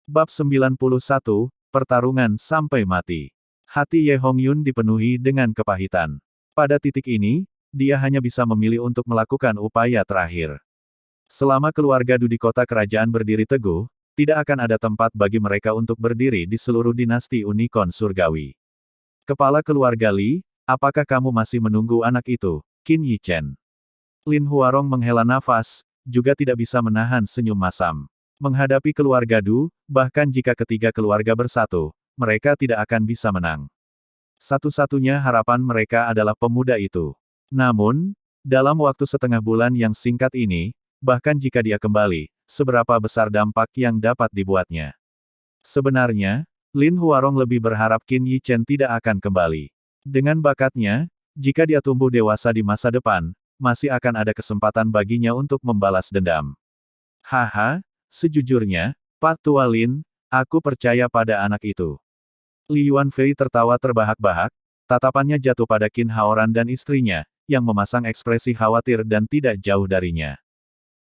Bab 91, Pertarungan Sampai Mati. Hati Ye Hongyun dipenuhi dengan kepahitan. Pada titik ini, dia hanya bisa memilih untuk melakukan upaya terakhir. Selama keluarga Du di kota kerajaan berdiri teguh, tidak akan ada tempat bagi mereka untuk berdiri di seluruh dinasti Unicorn Surgawi. Kepala keluarga Li, apakah kamu masih menunggu anak itu, Qin Yichen? Lin Huarong menghela nafas, juga tidak bisa menahan senyum masam. Menghadapi keluarga Du, bahkan jika ketiga keluarga bersatu, mereka tidak akan bisa menang. Satu-satunya harapan mereka adalah pemuda itu. Namun, dalam waktu setengah bulan yang singkat ini, bahkan jika dia kembali, seberapa besar dampak yang dapat dibuatnya? Sebenarnya, Lin Huarong lebih berharap Qin Yichen tidak akan kembali. Dengan bakatnya, jika dia tumbuh dewasa di masa depan, masih akan ada kesempatan baginya untuk membalas dendam. Haha, sejujurnya, Pak Tua Lin, aku percaya pada anak itu. Li Yuanfei tertawa terbahak-bahak, tatapannya jatuh pada Qin Haoran dan istrinya, yang memasang ekspresi khawatir dan tidak jauh darinya.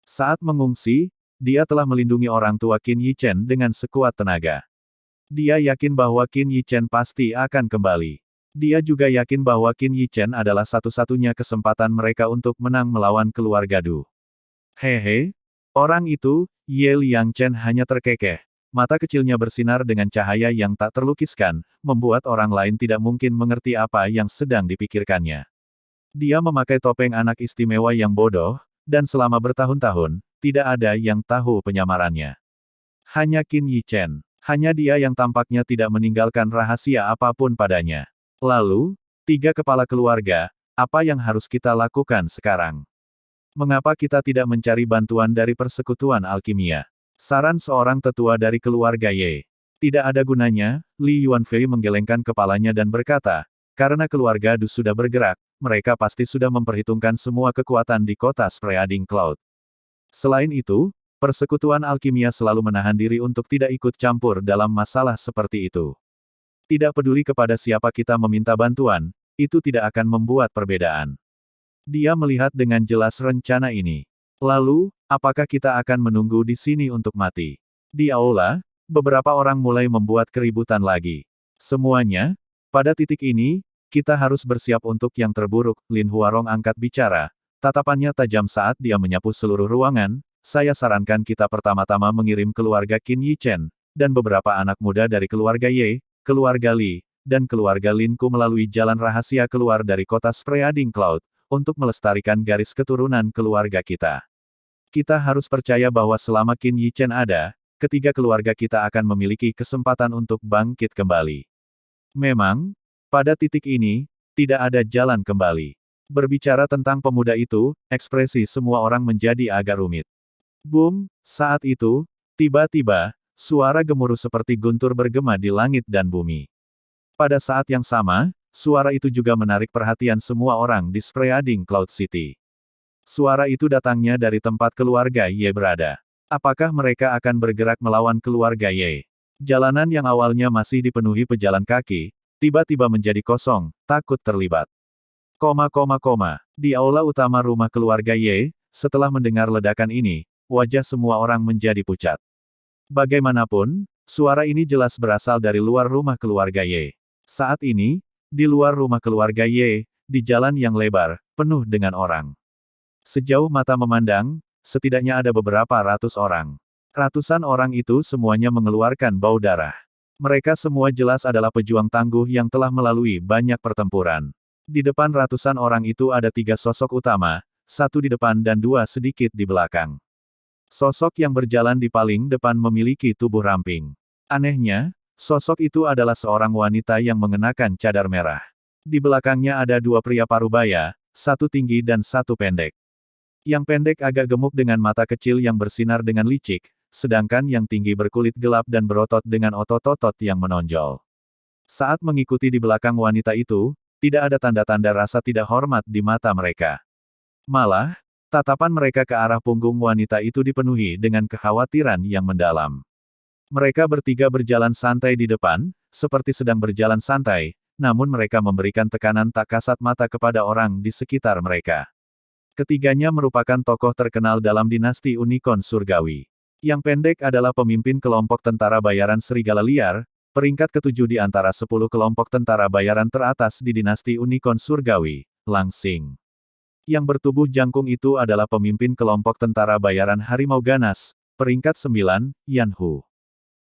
Saat mengungsi, dia telah melindungi orang tua Qin Yichen dengan sekuat tenaga. Dia yakin bahwa Qin Yichen pasti akan kembali. Dia juga yakin bahwa Qin Yichen adalah satu-satunya kesempatan mereka untuk menang melawan keluarga Du. Hehe, orang itu, Ye Liangchen hanya terkekeh. Mata kecilnya bersinar dengan cahaya yang tak terlukiskan, membuat orang lain tidak mungkin mengerti apa yang sedang dipikirkannya. Dia memakai topeng anak istimewa yang bodoh, dan selama bertahun-tahun, tidak ada yang tahu penyamarannya. Hanya Qin Yichen. Hanya dia yang tampaknya tidak meninggalkan rahasia apapun padanya. Lalu, tiga kepala keluarga, apa yang harus kita lakukan sekarang? Mengapa kita tidak mencari bantuan dari persekutuan alkimia? Saran seorang tetua dari keluarga Ye. Tidak ada gunanya, Li Yuanfei menggelengkan kepalanya dan berkata, karena keluarga Du sudah bergerak, mereka pasti sudah memperhitungkan semua kekuatan di kota Spreading Cloud. Selain itu, persekutuan alkimia selalu menahan diri untuk tidak ikut campur dalam masalah seperti itu. Tidak peduli kepada siapa kita meminta bantuan, itu tidak akan membuat perbedaan. Dia melihat dengan jelas rencana ini. Lalu, apakah kita akan menunggu di sini untuk mati? Di aula, beberapa orang mulai membuat keributan lagi. Semuanya, pada titik ini, kita harus bersiap untuk yang terburuk. Lin Huarong angkat bicara. Tatapannya tajam saat dia menyapu seluruh ruangan. Saya sarankan kita pertama-tama mengirim keluarga Qin Yichen, dan beberapa anak muda dari keluarga Ye, keluarga Li, dan keluarga Linku melalui jalan rahasia keluar dari kota Spreading Cloud, untuk melestarikan garis keturunan keluarga kita. Kita harus percaya bahwa selama Qin Yichen ada, ketiga keluarga kita akan memiliki kesempatan untuk bangkit kembali. Memang, pada titik ini, tidak ada jalan kembali. Berbicara tentang pemuda itu, ekspresi semua orang menjadi agak rumit. Boom, saat itu, tiba-tiba, suara gemuruh seperti guntur bergema di langit dan bumi. Pada saat yang sama, suara itu juga menarik perhatian semua orang di Spreading Cloud City. Suara itu datangnya dari tempat keluarga Ye berada. Apakah mereka akan bergerak melawan keluarga Ye? Jalanan yang awalnya masih dipenuhi pejalan kaki, tiba-tiba menjadi kosong, takut terlibat. Di aula utama rumah keluarga Ye, setelah mendengar ledakan ini, wajah semua orang menjadi pucat. Bagaimanapun, suara ini jelas berasal dari luar rumah keluarga Ye. Saat ini, di luar rumah keluarga Ye, di jalan yang lebar, penuh dengan orang. Sejauh mata memandang, setidaknya ada beberapa ratus orang. Ratusan orang itu semuanya mengeluarkan bau darah. Mereka semua jelas adalah pejuang tangguh yang telah melalui banyak pertempuran. Di depan ratusan orang itu ada tiga sosok utama, satu di depan dan dua sedikit di belakang. Sosok yang berjalan di paling depan memiliki tubuh ramping. Anehnya, sosok itu adalah seorang wanita yang mengenakan cadar merah. Di belakangnya ada dua pria parubaya, satu tinggi dan satu pendek. Yang pendek agak gemuk dengan mata kecil yang bersinar dengan licik, sedangkan yang tinggi berkulit gelap dan berotot dengan otot-otot yang menonjol. Saat mengikuti di belakang wanita itu, tidak ada tanda-tanda rasa tidak hormat di mata mereka. Malah, tatapan mereka ke arah punggung wanita itu dipenuhi dengan kekhawatiran yang mendalam. Mereka bertiga berjalan santai di depan, seperti sedang berjalan santai, namun mereka memberikan tekanan tak kasat mata kepada orang di sekitar mereka. Ketiganya merupakan tokoh terkenal dalam dinasti Unicorn Surgawi. Yang pendek adalah pemimpin kelompok tentara bayaran Serigala Liar, peringkat ketujuh di antara 10 kelompok tentara bayaran teratas di dinasti Unicorn Surgawi, Langsing. Yang bertubuh jangkung itu adalah pemimpin kelompok tentara bayaran Harimau Ganas, peringkat 9, Yanhu.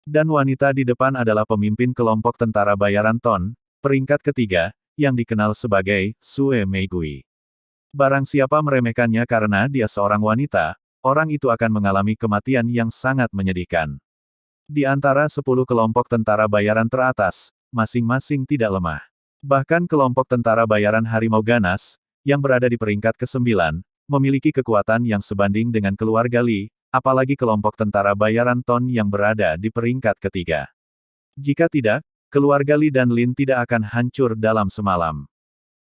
Dan wanita di depan adalah pemimpin kelompok tentara bayaran Ton, peringkat ketiga, yang dikenal sebagai Sue Meigui. Barang siapa meremehkannya karena dia seorang wanita, orang itu akan mengalami kematian yang sangat menyedihkan. Di antara 10 kelompok tentara bayaran teratas, masing-masing tidak lemah. Bahkan kelompok tentara bayaran Harimau Ganas, yang berada di peringkat ke-9, memiliki kekuatan yang sebanding dengan keluarga Li, apalagi kelompok tentara bayaran Ton yang berada di peringkat ketiga. Jika tidak, keluarga Li dan Lin tidak akan hancur dalam semalam.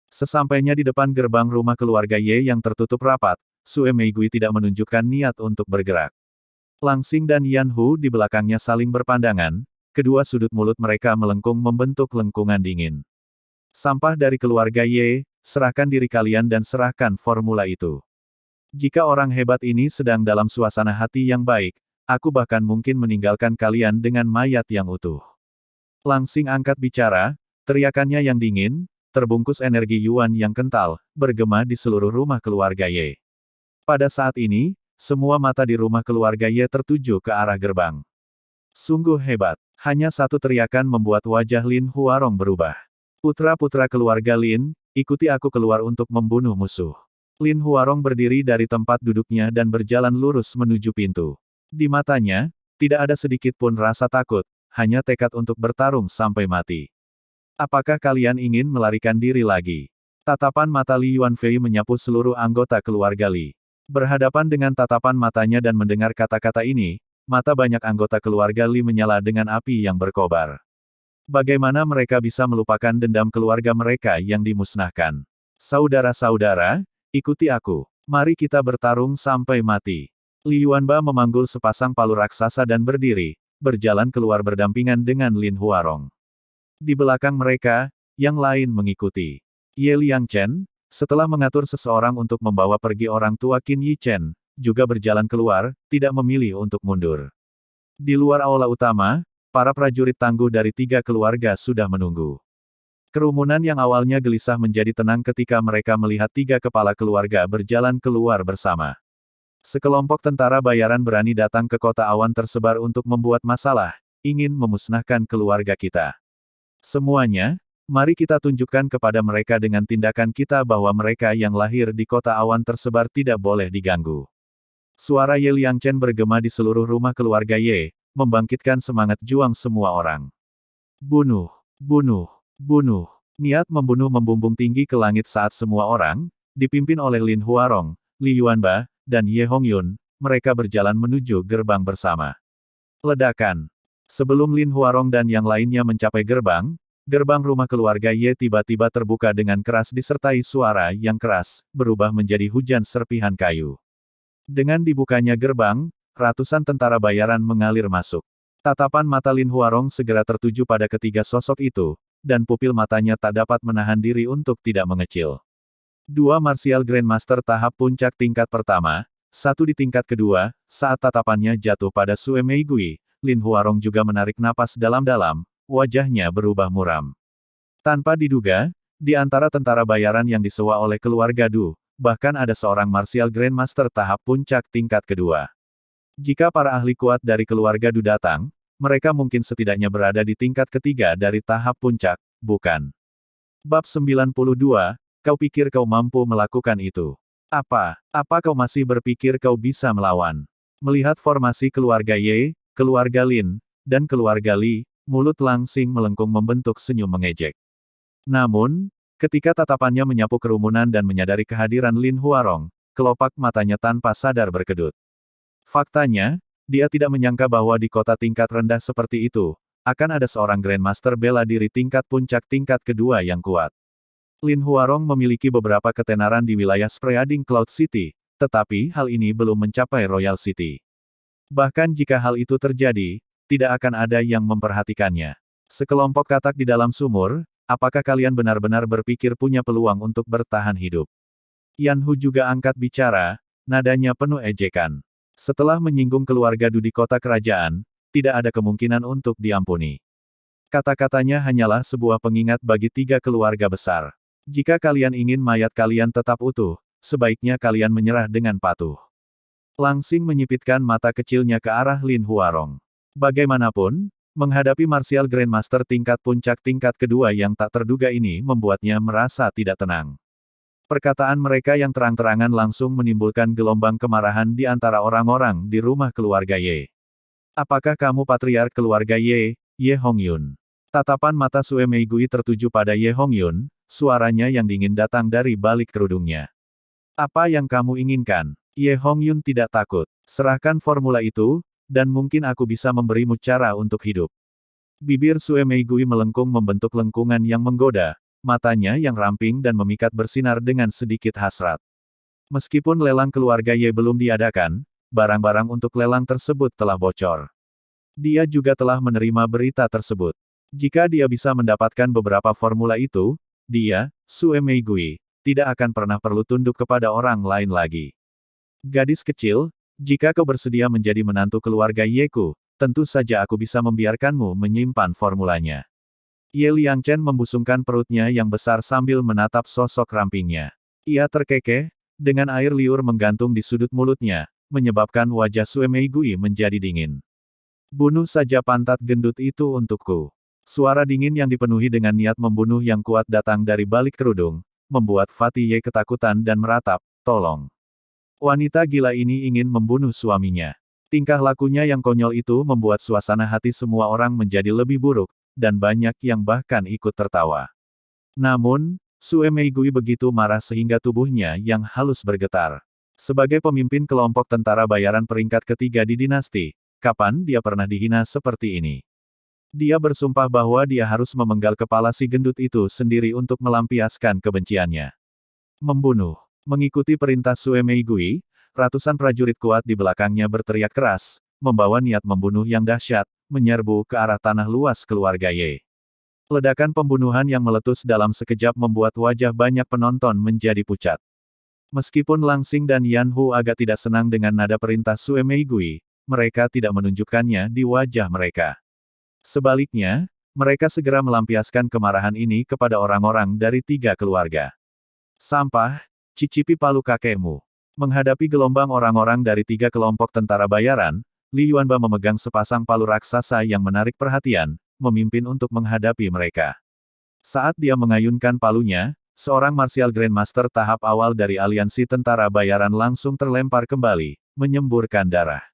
Sesampainya di depan gerbang rumah keluarga Ye yang tertutup rapat, Sue Meigui tidak menunjukkan niat untuk bergerak. Langsing dan Yanhu di belakangnya saling berpandangan, kedua sudut mulut mereka melengkung membentuk lengkungan dingin. Sampah dari keluarga Ye, serahkan diri kalian dan serahkan formula itu. Jika orang hebat ini sedang dalam suasana hati yang baik, aku bahkan mungkin meninggalkan kalian dengan mayat yang utuh. Langsing angkat bicara, teriakannya yang dingin, terbungkus energi Yuan yang kental, bergema di seluruh rumah keluarga Ye. Pada saat ini, semua mata di rumah keluarga Ye tertuju ke arah gerbang. Sungguh hebat. Hanya satu teriakan membuat wajah Lin Huarong berubah. Putra-putra keluarga Lin, ikuti aku keluar untuk membunuh musuh. Lin Huarong berdiri dari tempat duduknya dan berjalan lurus menuju pintu. Di matanya, tidak ada sedikit pun rasa takut, hanya tekad untuk bertarung sampai mati. Apakah kalian ingin melarikan diri lagi? Tatapan mata Li Yuanfei menyapu seluruh anggota keluarga Li. Berhadapan dengan tatapan matanya dan mendengar kata-kata ini, mata banyak anggota keluarga Li menyala dengan api yang berkobar. Bagaimana mereka bisa melupakan dendam keluarga mereka yang dimusnahkan? Saudara-saudara, ikuti aku. Mari kita bertarung sampai mati. Li Yuanba memanggul sepasang palu raksasa dan berdiri, berjalan keluar berdampingan dengan Lin Huarong. Di belakang mereka, yang lain mengikuti. Ye Liangchen, setelah mengatur seseorang untuk membawa pergi orang tua Qin Yi Chen, juga berjalan keluar, tidak memilih untuk mundur. Di luar aula utama, para prajurit tangguh dari 3 keluarga sudah menunggu. Kerumunan yang awalnya gelisah menjadi tenang ketika mereka melihat 3 kepala keluarga berjalan keluar bersama. Sekelompok tentara bayaran berani datang ke kota awan tersebar untuk membuat masalah, ingin memusnahkan keluarga kita. Semuanya, mari kita tunjukkan kepada mereka dengan tindakan kita bahwa mereka yang lahir di kota awan tersebar tidak boleh diganggu. Suara Ye Liangchen bergema di seluruh rumah keluarga Ye, membangkitkan semangat juang semua orang. Bunuh, bunuh, bunuh. Niat membunuh membumbung tinggi ke langit saat semua orang, dipimpin oleh Lin Huarong, Li Yuanba, dan Ye Hongyun, mereka berjalan menuju gerbang bersama. Ledakan. Sebelum Lin Huarong dan yang lainnya mencapai gerbang rumah keluarga Ye tiba-tiba terbuka dengan keras disertai suara yang keras, berubah menjadi hujan serpihan kayu. Dengan dibukanya gerbang, ratusan tentara bayaran mengalir masuk. Tatapan mata Lin Huarong segera tertuju pada ketiga sosok itu, dan pupil matanya tak dapat menahan diri untuk tidak mengecil. 2 Martial Grandmaster tahap puncak tingkat pertama, 1 di tingkat kedua, saat tatapannya jatuh pada Sue Meigui, Lin Huarong juga menarik napas dalam-dalam, wajahnya berubah muram. Tanpa diduga, di antara tentara bayaran yang disewa oleh keluarga Du, bahkan ada seorang Martial Grandmaster tahap puncak tingkat kedua. Jika para ahli kuat dari keluarga Du datang, mereka mungkin setidaknya berada di tingkat ketiga dari tahap puncak, bukan? Bab 92, kau pikir kau mampu melakukan itu? Apa kau masih berpikir kau bisa melawan? Melihat formasi keluarga Ye, keluarga Lin, dan keluarga Li, mulut Langsing melengkung membentuk senyum mengejek. Namun, ketika tatapannya menyapu kerumunan dan menyadari kehadiran Lin Huarong, kelopak matanya tanpa sadar berkedut. Faktanya, dia tidak menyangka bahwa di kota tingkat rendah seperti itu, akan ada seorang Grandmaster bela diri tingkat puncak tingkat kedua yang kuat. Lin Huarong memiliki beberapa ketenaran di wilayah Spreading Cloud City, tetapi hal ini belum mencapai Royal City. Bahkan jika hal itu terjadi, tidak akan ada yang memperhatikannya. Sekelompok katak di dalam sumur, apakah kalian benar-benar berpikir punya peluang untuk bertahan hidup? Yanhu juga angkat bicara, nadanya penuh ejekan. Setelah menyinggung keluarga Du di kota kerajaan, tidak ada kemungkinan untuk diampuni. Kata-katanya hanyalah sebuah pengingat bagi 3 keluarga besar. Jika kalian ingin mayat kalian tetap utuh, sebaiknya kalian menyerah dengan patuh. Langsing menyipitkan mata kecilnya ke arah Lin Huarong. Bagaimanapun, menghadapi Martial Grandmaster tingkat puncak tingkat kedua yang tak terduga ini membuatnya merasa tidak tenang. Perkataan mereka yang terang-terangan langsung menimbulkan gelombang kemarahan di antara orang-orang di rumah keluarga Ye. Apakah kamu patriark keluarga Ye, Ye Hongyun? Tatapan mata Sue Meigui tertuju pada Ye Hongyun, suaranya yang dingin datang dari balik kerudungnya. Apa yang kamu inginkan? Ye Hongyun tidak takut. Serahkan formula itu, dan mungkin aku bisa memberimu cara untuk hidup. Bibir Sue Meigui melengkung membentuk lengkungan yang menggoda, matanya yang ramping dan memikat bersinar dengan sedikit hasrat. Meskipun lelang keluarga Ye belum diadakan, barang-barang untuk lelang tersebut telah bocor. Dia juga telah menerima berita tersebut. Jika dia bisa mendapatkan beberapa formula itu, dia, Sue Meigui, tidak akan pernah perlu tunduk kepada orang lain lagi. Gadis kecil, jika kau bersedia menjadi menantu keluarga Yeku, tentu saja aku bisa membiarkanmu menyimpan formulanya. Ye Liangchen membusungkan perutnya yang besar sambil menatap sosok rampingnya. Ia terkekeh, dengan air liur menggantung di sudut mulutnya, menyebabkan wajah Sue Meigui menjadi dingin. Bunuh saja pantat gendut itu untukku. Suara dingin yang dipenuhi dengan niat membunuh yang kuat datang dari balik kerudung, membuat Fatih Ye ketakutan dan meratap, tolong. Wanita gila ini ingin membunuh suaminya. Tingkah lakunya yang konyol itu membuat suasana hati semua orang menjadi lebih buruk, dan banyak yang bahkan ikut tertawa. Namun, Sue Meigui begitu marah sehingga tubuhnya yang halus bergetar. Sebagai pemimpin kelompok tentara bayaran peringkat ketiga di dinasti, kapan dia pernah dihina seperti ini? Dia bersumpah bahwa dia harus memenggal kepala si gendut itu sendiri untuk melampiaskan kebenciannya. Membunuh. Mengikuti perintah Sue Meigui, ratusan prajurit kuat di belakangnya berteriak keras, membawa niat membunuh yang dahsyat, menyerbu ke arah tanah luas keluarga Ye. Ledakan pembunuhan yang meletus dalam sekejap membuat wajah banyak penonton menjadi pucat. Meskipun Langsing dan Yan Hu agak tidak senang dengan nada perintah Sue Meigui, mereka tidak menunjukkannya di wajah mereka. Sebaliknya, mereka segera melampiaskan kemarahan ini kepada orang-orang dari 3 keluarga. Sampah, cicipi palu kakekmu. Menghadapi gelombang orang-orang dari 3 kelompok tentara bayaran, Li Yuanba memegang sepasang palu raksasa yang menarik perhatian, memimpin untuk menghadapi mereka. Saat dia mengayunkan palunya, seorang Martial Grandmaster tahap awal dari aliansi tentara bayaran langsung terlempar kembali, menyemburkan darah.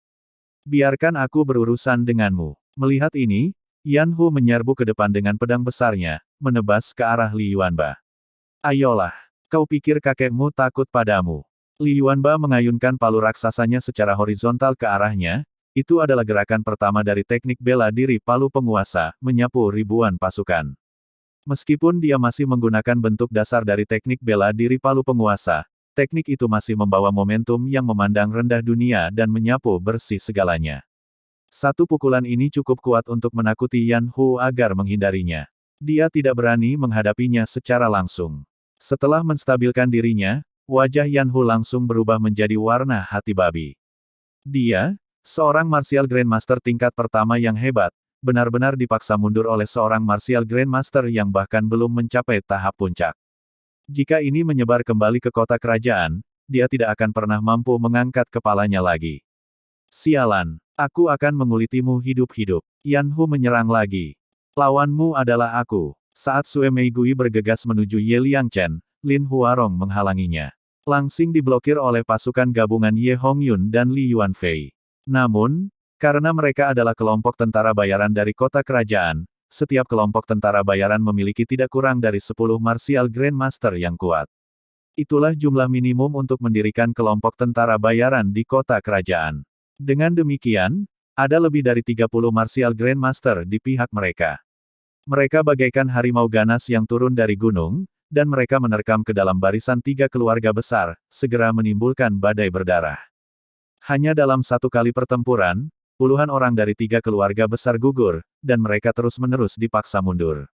Biarkan aku berurusan denganmu. Melihat ini, Yan Hu menyerbu ke depan dengan pedang besarnya, menebas ke arah Li Yuanba. Ayolah, kau pikir kakekmu takut padamu? Li Yuanba mengayunkan palu raksasanya secara horizontal ke arahnya. Itu adalah gerakan pertama dari teknik bela diri palu penguasa, menyapu ribuan pasukan. Meskipun dia masih menggunakan bentuk dasar dari teknik bela diri palu penguasa, teknik itu masih membawa momentum yang memandang rendah dunia dan menyapu bersih segalanya. Satu pukulan ini cukup kuat untuk menakuti Yan Hu agar menghindarinya. Dia tidak berani menghadapinya secara langsung. Setelah menstabilkan dirinya, wajah Yan Hu langsung berubah menjadi warna hati babi. Dia, seorang Martial Grandmaster tingkat pertama yang hebat, benar-benar dipaksa mundur oleh seorang Martial Grandmaster yang bahkan belum mencapai tahap puncak. Jika ini menyebar kembali ke kota kerajaan, dia tidak akan pernah mampu mengangkat kepalanya lagi. Sialan, aku akan mengulitimu hidup-hidup. Yan Hu menyerang lagi. Lawanmu adalah aku. Saat Sue Meigui bergegas menuju Ye Liangchen, Lin Huarong menghalanginya. Langsing diblokir oleh pasukan gabungan Ye Hongyun dan Li Yuanfei. Namun, karena mereka adalah kelompok tentara bayaran dari kota kerajaan, setiap kelompok tentara bayaran memiliki tidak kurang dari 10 Martial Grandmaster yang kuat. Itulah jumlah minimum untuk mendirikan kelompok tentara bayaran di kota kerajaan. Dengan demikian, ada lebih dari 30 Martial Grandmaster di pihak mereka. Mereka bagaikan harimau ganas yang turun dari gunung, dan mereka menerkam ke dalam barisan 3 keluarga besar, segera menimbulkan badai berdarah. Hanya dalam 1 kali pertempuran, puluhan orang dari 3 keluarga besar gugur, dan mereka terus-menerus dipaksa mundur.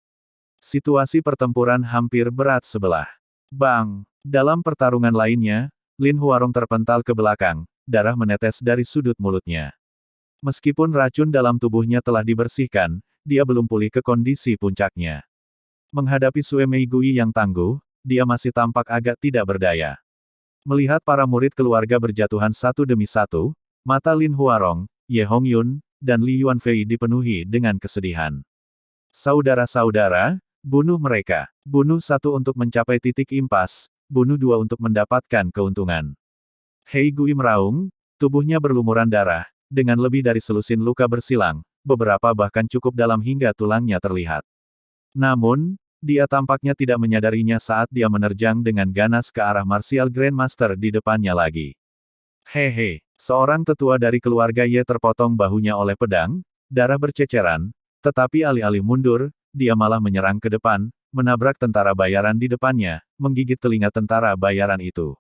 Situasi pertempuran hampir berat sebelah. Bang! Dalam pertarungan lainnya, Lin Huarong terpental ke belakang, darah menetes dari sudut mulutnya. Meskipun racun dalam tubuhnya telah dibersihkan, dia belum pulih ke kondisi puncaknya. Menghadapi Sue Meigui yang tangguh, dia masih tampak agak tidak berdaya. Melihat para murid keluarga berjatuhan satu demi satu, mata Lin Huarong, Ye Hongyun, dan Li Yuanfei dipenuhi dengan kesedihan. Saudara-saudara, bunuh mereka. Bunuh satu untuk mencapai titik impas, bunuh dua untuk mendapatkan keuntungan. Hei Gui meraung, tubuhnya berlumuran darah, dengan lebih dari selusin luka bersilang, beberapa bahkan cukup dalam hingga tulangnya terlihat. Namun, dia tampaknya tidak menyadarinya saat dia menerjang dengan ganas ke arah Martial Grandmaster di depannya lagi. Hehe, seorang tetua dari keluarga Ye terpotong bahunya oleh pedang, darah berceceran, tetapi alih-alih mundur, dia malah menyerang ke depan, menabrak tentara bayaran di depannya, menggigit telinga tentara bayaran itu.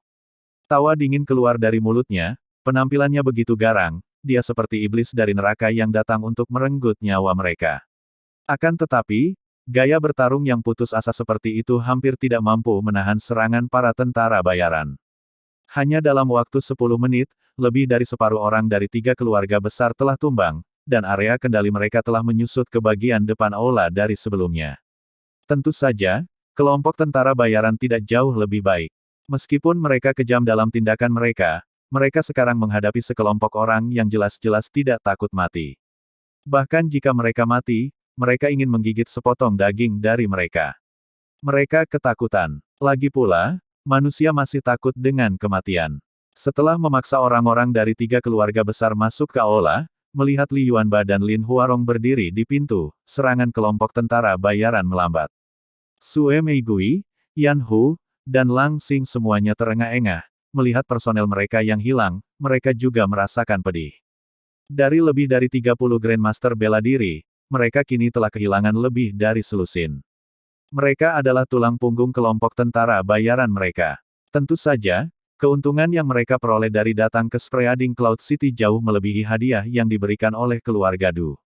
Tawa dingin keluar dari mulutnya, penampilannya begitu garang, dia seperti iblis dari neraka yang datang untuk merenggut nyawa mereka. Akan tetapi, gaya bertarung yang putus asa seperti itu hampir tidak mampu menahan serangan para tentara bayaran. Hanya dalam waktu 10 menit, lebih dari separuh orang dari 3 keluarga besar telah tumbang, dan area kendali mereka telah menyusut ke bagian depan aula dari sebelumnya. Tentu saja, kelompok tentara bayaran tidak jauh lebih baik. Meskipun mereka kejam dalam tindakan mereka, mereka sekarang menghadapi sekelompok orang yang jelas-jelas tidak takut mati. Bahkan jika mereka mati, mereka ingin menggigit sepotong daging dari mereka. Mereka ketakutan. Lagi pula, manusia masih takut dengan kematian. Setelah memaksa orang-orang dari 3 keluarga besar masuk ke aula, melihat Li Yuanba dan Lin Huarong berdiri di pintu, serangan kelompok tentara bayaran melambat. Sue Meigui, Yan Hu, dan Lang Xing semuanya terengah-engah. Melihat personel mereka yang hilang, mereka juga merasakan pedih. Dari lebih dari 30 Grandmaster bela diri, mereka kini telah kehilangan lebih dari selusin. Mereka adalah tulang punggung kelompok tentara bayaran mereka. Tentu saja, keuntungan yang mereka peroleh dari datang ke Spreading Cloud City jauh melebihi hadiah yang diberikan oleh keluarga Du.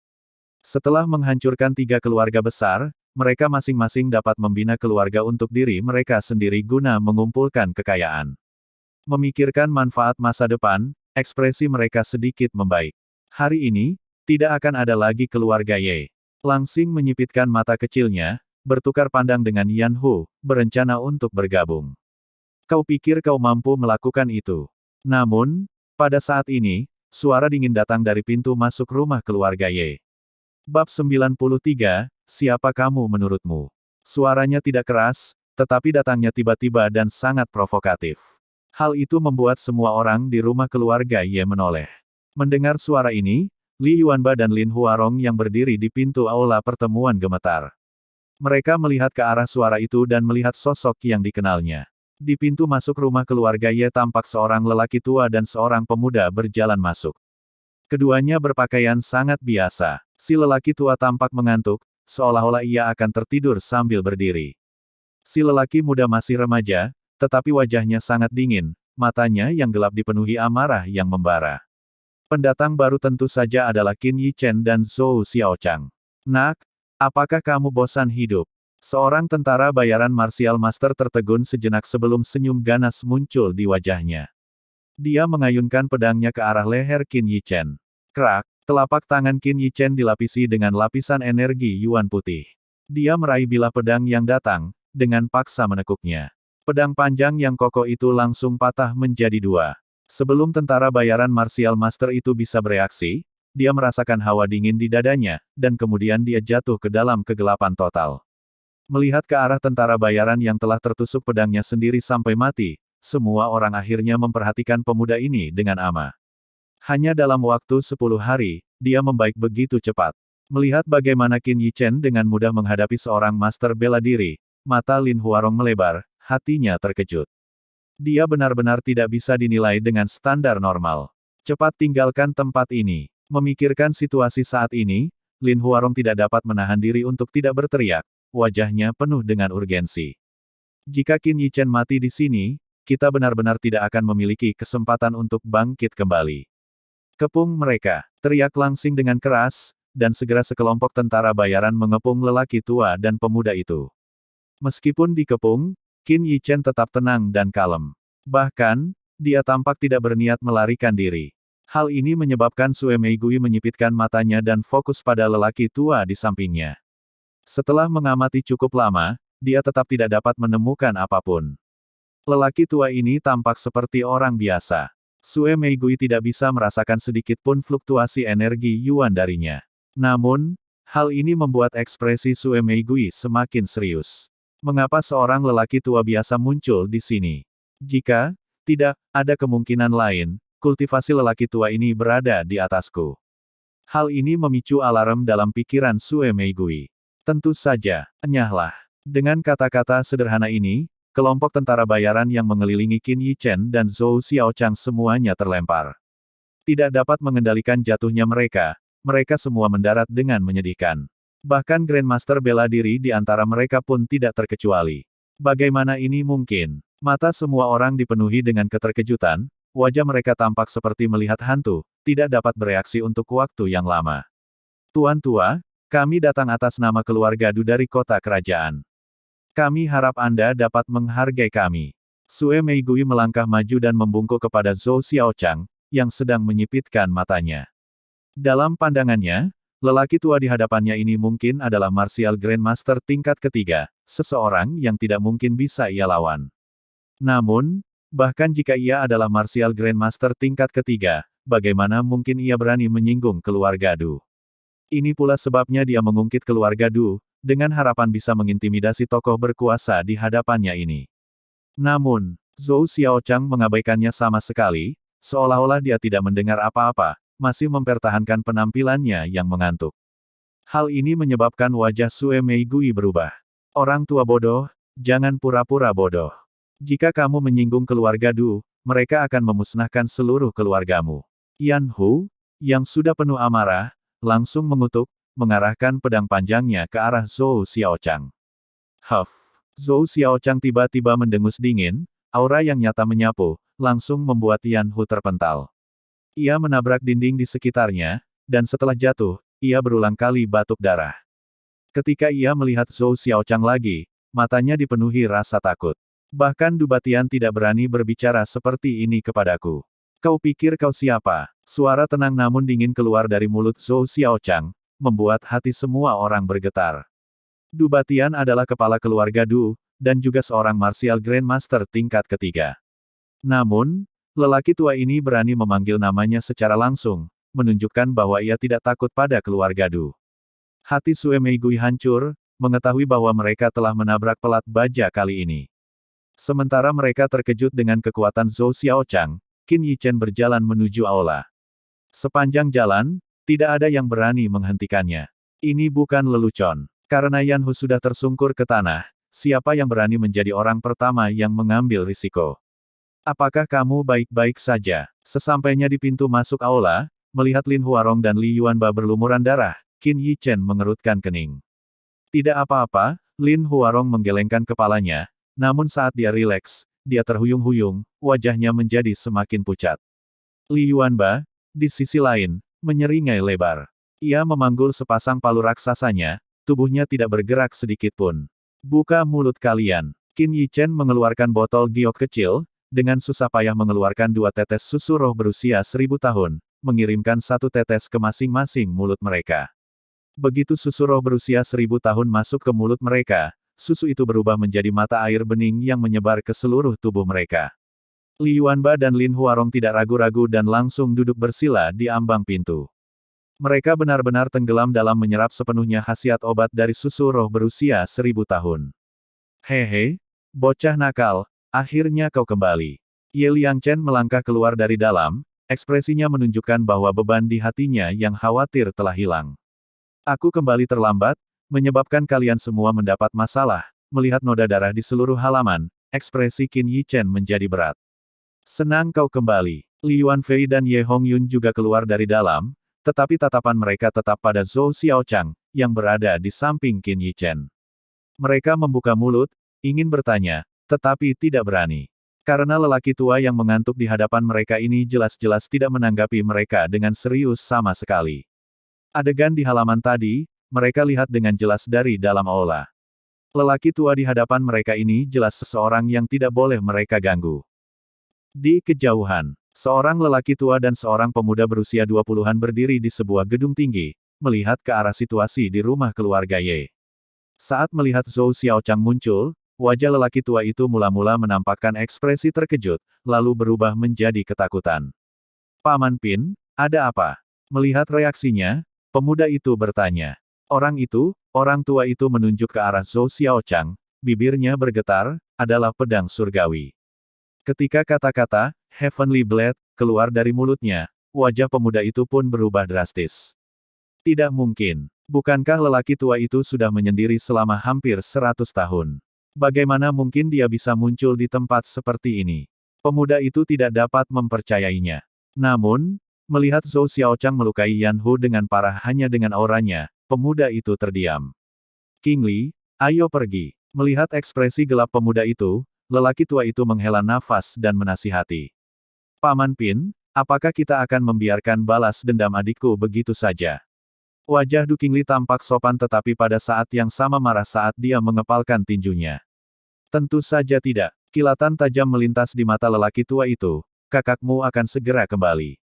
Setelah menghancurkan 3 keluarga besar, mereka masing-masing dapat membina keluarga untuk diri mereka sendiri guna mengumpulkan kekayaan. Memikirkan manfaat masa depan, ekspresi mereka sedikit membaik. Hari ini, tidak akan ada lagi keluarga Ye. Lang Xing menyipitkan mata kecilnya, bertukar pandang dengan Yan Hu, berencana untuk bergabung. Kau pikir kau mampu melakukan itu? Namun, pada saat ini, suara dingin datang dari pintu masuk rumah keluarga Ye. Bab 93, siapa kamu menurutmu? Suaranya tidak keras, tetapi datangnya tiba-tiba dan sangat provokatif. Hal itu membuat semua orang di rumah keluarga Ye menoleh. Mendengar suara ini, Li Yuanba dan Lin Huarong yang berdiri di pintu aula pertemuan gemetar. Mereka melihat ke arah suara itu dan melihat sosok yang dikenalnya. Di pintu masuk rumah keluarga Ye tampak seorang lelaki tua dan seorang pemuda berjalan masuk. Keduanya berpakaian sangat biasa. Si lelaki tua tampak mengantuk, seolah-olah ia akan tertidur sambil berdiri. Si lelaki muda masih remaja, tetapi wajahnya sangat dingin, matanya yang gelap dipenuhi amarah yang membara. Pendatang baru tentu saja adalah Qin Yi Chen dan Zhou Xiaochang. Nak, apakah kamu bosan hidup? Seorang tentara bayaran Martial Master tertegun sejenak sebelum senyum ganas muncul di wajahnya. Dia mengayunkan pedangnya ke arah leher Qin Yi Chen. Krak, telapak tangan Qin Yi Chen dilapisi dengan lapisan energi Yuan putih. Dia meraih bilah pedang yang datang, dengan paksa menekuknya. Pedang panjang yang kokoh itu langsung patah menjadi dua. Sebelum tentara bayaran Martial Master itu bisa bereaksi, dia merasakan hawa dingin di dadanya, dan kemudian dia jatuh ke dalam kegelapan total. Melihat ke arah tentara bayaran yang telah tertusuk pedangnya sendiri sampai mati, semua orang akhirnya memperhatikan pemuda ini dengan ama. Hanya dalam waktu 10 hari, dia membaik begitu cepat. Melihat bagaimana Qin Yi Chen dengan mudah menghadapi seorang master bela diri, mata Lin Huarong melebar, hatinya terkejut. Dia benar-benar tidak bisa dinilai dengan standar normal. Cepat tinggalkan tempat ini. Memikirkan situasi saat ini, Lin Huarong tidak dapat menahan diri untuk tidak berteriak, wajahnya penuh dengan urgensi. Jika Qin Yi Chen mati di sini, kita benar-benar tidak akan memiliki kesempatan untuk bangkit kembali. Kepung mereka, teriak Lang Xing dengan keras, dan segera sekelompok tentara bayaran mengepung lelaki tua dan pemuda itu. Meskipun dikepung, Qin Yi Chen tetap tenang dan kalem. Bahkan, Dia tampak tidak berniat melarikan diri. Hal ini menyebabkan Sue Meigui menyipitkan matanya dan fokus pada lelaki tua di sampingnya. Setelah mengamati cukup lama, dia tetap tidak dapat menemukan apapun. Lelaki tua ini tampak seperti orang biasa. Sue Meigui tidak bisa merasakan sedikit pun fluktuasi energi Yuan darinya. Namun, hal ini membuat ekspresi Sue Meigui semakin serius. Mengapa seorang lelaki tua biasa muncul di sini? Jika tidak ada kemungkinan lain, kultivasi lelaki tua ini berada di atasku. Hal ini memicu alarm dalam pikiran Sue Meigui. Tentu saja, enyahlah. Dengan kata-kata sederhana ini, kelompok tentara bayaran yang mengelilingi Qin Yichen dan Zhou Xiaochang semuanya terlempar. Tidak dapat mengendalikan jatuhnya mereka semua mendarat dengan menyedihkan. Bahkan Grandmaster bela diri di antara mereka pun tidak terkecuali. Bagaimana ini mungkin? Mata semua orang dipenuhi dengan keterkejutan, wajah mereka tampak seperti melihat hantu, tidak dapat bereaksi untuk waktu yang lama. Tuan tua, kami datang atas nama keluarga Du dari kota kerajaan. Kami harap Anda dapat menghargai kami. Sue Meigui melangkah maju dan membungkuk kepada Zhou Xiaochang, yang sedang menyipitkan matanya. Dalam pandangannya, lelaki tua di hadapannya ini mungkin adalah Martial Grandmaster tingkat ketiga, seseorang yang tidak mungkin bisa ia lawan. Namun, bahkan jika ia adalah Martial Grandmaster tingkat ketiga, bagaimana mungkin ia berani menyinggung keluarga Du? Ini pula sebabnya dia mengungkit keluarga Du, dengan harapan bisa mengintimidasi tokoh berkuasa di hadapannya ini. Namun, Zhou Xiaochang mengabaikannya sama sekali, seolah-olah dia tidak mendengar apa-apa, masih mempertahankan penampilannya yang mengantuk. Hal ini menyebabkan wajah Sue Meigui berubah. Orang tua bodoh, jangan pura-pura bodoh. Jika kamu menyinggung keluarga Du, mereka akan memusnahkan seluruh keluargamu. Yan Hu, yang sudah penuh amarah, langsung mengutuk, mengarahkan pedang panjangnya ke arah Zhou Xiaochang. Huff. Zhou Xiaochang tiba-tiba mendengus dingin, aura yang nyata menyapu, langsung membuat Yan Hu terpental. Ia menabrak dinding di sekitarnya, dan setelah jatuh, ia berulang kali batuk darah. Ketika ia melihat Zhou Xiaochang lagi, matanya dipenuhi rasa takut. Bahkan Du Batian tidak berani berbicara seperti ini kepadaku. Kau pikir kau siapa? Suara tenang namun dingin keluar dari mulut Zhou Xiaochang, membuat hati semua orang bergetar. Du Batian adalah kepala keluarga Du, dan juga seorang Martial Grandmaster tingkat ketiga. Namun, lelaki tua ini berani memanggil namanya secara langsung, menunjukkan bahwa ia tidak takut pada keluarga Du. Hati Sue Meigui hancur, mengetahui bahwa mereka telah menabrak pelat baja kali ini. Sementara mereka terkejut dengan kekuatan Zhou Xiaochang, Qin Yichen berjalan menuju aula. Sepanjang jalan, tidak ada yang berani menghentikannya. Ini bukan lelucon. Karena Yan Hu sudah tersungkur ke tanah, siapa yang berani menjadi orang pertama yang mengambil risiko? Apakah kamu baik-baik saja? Sesampainya di pintu masuk aula, melihat Lin Huarong dan Li Yuanba berlumuran darah, Qin Yichen mengerutkan kening. Tidak apa-apa, Lin Huarong menggelengkan kepalanya, namun saat dia rileks, dia terhuyung-huyung, wajahnya menjadi semakin pucat. Li Yuanba, di sisi lain, menyeringai lebar. Ia memanggul sepasang palu raksasanya, tubuhnya tidak bergerak sedikit pun. Buka mulut kalian. Qin Yichen mengeluarkan botol giok kecil, dengan susah payah mengeluarkan 2 tetes susu roh berusia 1000 tahun, mengirimkan 1 tetes ke masing-masing mulut mereka. Begitu susu roh berusia 1000 tahun masuk ke mulut mereka, susu itu berubah menjadi mata air bening yang menyebar ke seluruh tubuh mereka. Li Yuanba dan Lin Huarong tidak ragu-ragu dan langsung duduk bersila di ambang pintu. Mereka benar-benar tenggelam dalam menyerap sepenuhnya khasiat obat dari susu roh berusia 1000 tahun. Hehe, bocah nakal, akhirnya kau kembali. Ye Liangchen melangkah keluar dari dalam, ekspresinya menunjukkan bahwa beban di hatinya yang khawatir telah hilang. Aku kembali terlambat, menyebabkan kalian semua mendapat masalah. Melihat noda darah di seluruh halaman, ekspresi Qin Yichen menjadi berat. Senang kau kembali. Li Yuanfei dan Ye Hongyun juga keluar dari dalam, tetapi tatapan mereka tetap pada Zhou Xiaochang, yang berada di samping Qin Yichen. Mereka membuka mulut, ingin bertanya, tetapi tidak berani. Karena lelaki tua yang mengantuk di hadapan mereka ini jelas-jelas tidak menanggapi mereka dengan serius sama sekali. Adegan di halaman tadi, mereka lihat dengan jelas dari dalam aula. Lelaki tua di hadapan mereka ini jelas seseorang yang tidak boleh mereka ganggu. Di kejauhan, seorang lelaki tua dan seorang pemuda berusia 20-an berdiri di sebuah gedung tinggi, melihat ke arah situasi di rumah keluarga Ye. Saat melihat Zhou Xiaochang muncul, wajah lelaki tua itu mula-mula menampakkan ekspresi terkejut, lalu berubah menjadi ketakutan. Paman Pin, ada apa? Melihat reaksinya, pemuda itu bertanya. Orang tua itu menunjuk ke arah Zhou Xiaochang, bibirnya bergetar, adalah pedang surgawi. Ketika kata-kata, Heavenly Blade, keluar dari mulutnya, wajah pemuda itu pun berubah drastis. Tidak mungkin. Bukankah lelaki tua itu sudah menyendiri selama hampir 100 tahun? Bagaimana mungkin dia bisa muncul di tempat seperti ini? Pemuda itu tidak dapat mempercayainya. Namun, melihat Zhou Xiaochang melukai Yan Hu dengan parah hanya dengan auranya, pemuda itu terdiam. King Li, ayo pergi. Melihat ekspresi gelap pemuda itu, lelaki tua itu menghela nafas dan menasihati. Paman Pin, apakah kita akan membiarkan balas dendam adikku begitu saja? Wajah Du Qingli tampak sopan tetapi pada saat yang sama marah saat dia mengepalkan tinjunya. Tentu saja tidak. Kilatan tajam melintas di mata lelaki tua itu. Kakakmu akan segera kembali.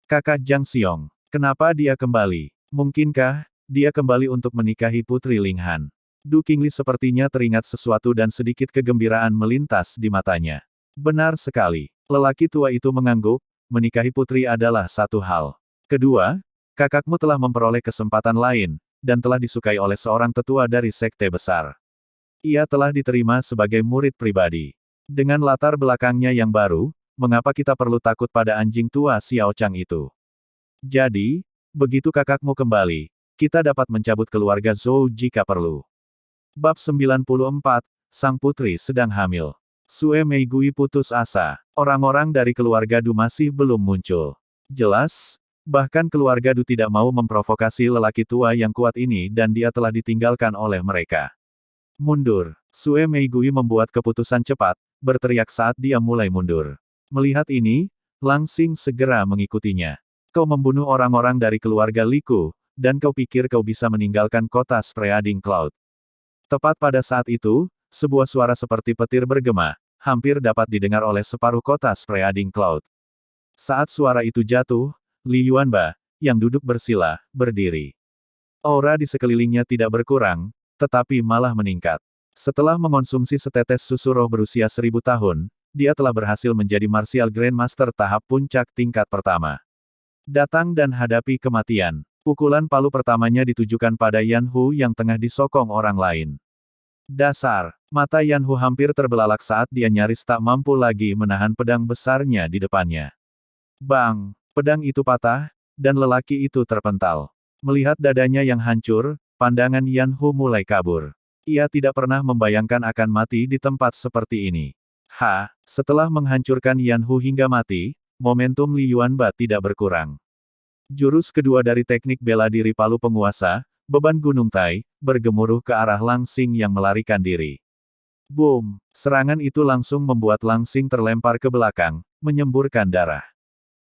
Kakak Zhang Xiong. Kenapa dia kembali? Mungkinkah dia kembali untuk menikahi Putri Ling Han? Du Qingli sepertinya teringat sesuatu dan sedikit kegembiraan melintas di matanya. Benar sekali. Lelaki tua itu mengangguk, menikahi putri adalah satu hal. Kedua, kakakmu telah memperoleh kesempatan lain, dan telah disukai oleh seorang tetua dari sekte besar. Ia telah diterima sebagai murid pribadi. Dengan latar belakangnya yang baru, mengapa kita perlu takut pada anjing tua Xiao Chang itu? Jadi, begitu kakakmu kembali, kita dapat mencabut keluarga Zhou jika perlu. Bab 94, Sang Putri sedang hamil. Sue Meigui putus asa. Orang-orang dari keluarga Du masih belum muncul. Jelas, bahkan keluarga Du tidak mau memprovokasi lelaki tua yang kuat ini dan dia telah ditinggalkan oleh mereka. Mundur. Sue Meigui membuat keputusan cepat, berteriak saat dia mulai mundur. Melihat ini, Lang Xing segera mengikutinya. Kau membunuh orang-orang dari keluarga Liku, dan kau pikir kau bisa meninggalkan kota Spreading Cloud. Tepat pada saat itu, sebuah suara seperti petir bergema, hampir dapat didengar oleh separuh kota Spreading Cloud. Saat suara itu jatuh, Li Yuanba, yang duduk bersila, berdiri. Aura di sekelilingnya tidak berkurang, tetapi malah meningkat. Setelah mengonsumsi setetes susu roh berusia 1000 tahun, dia telah berhasil menjadi Martial Grandmaster tahap puncak tingkat pertama. Datang dan hadapi kematian. Pukulan palu pertamanya ditujukan pada Yan Hu yang tengah disokong orang lain. Dasar, mata Yan Hu hampir terbelalak saat dia nyaris tak mampu lagi menahan pedang besarnya di depannya. Bang, pedang itu patah, dan lelaki itu terpental. Melihat dadanya yang hancur, pandangan Yan Hu mulai kabur. Ia tidak pernah membayangkan akan mati di tempat seperti ini. Setelah menghancurkan Yan Hu hingga mati, momentum Li Yuanba tidak berkurang. Jurus kedua dari teknik bela diri palu penguasa, beban gunung Tai, bergemuruh ke arah Lang Xing yang melarikan diri. Boom! Serangan itu langsung membuat Lang Xing terlempar ke belakang, menyemburkan darah.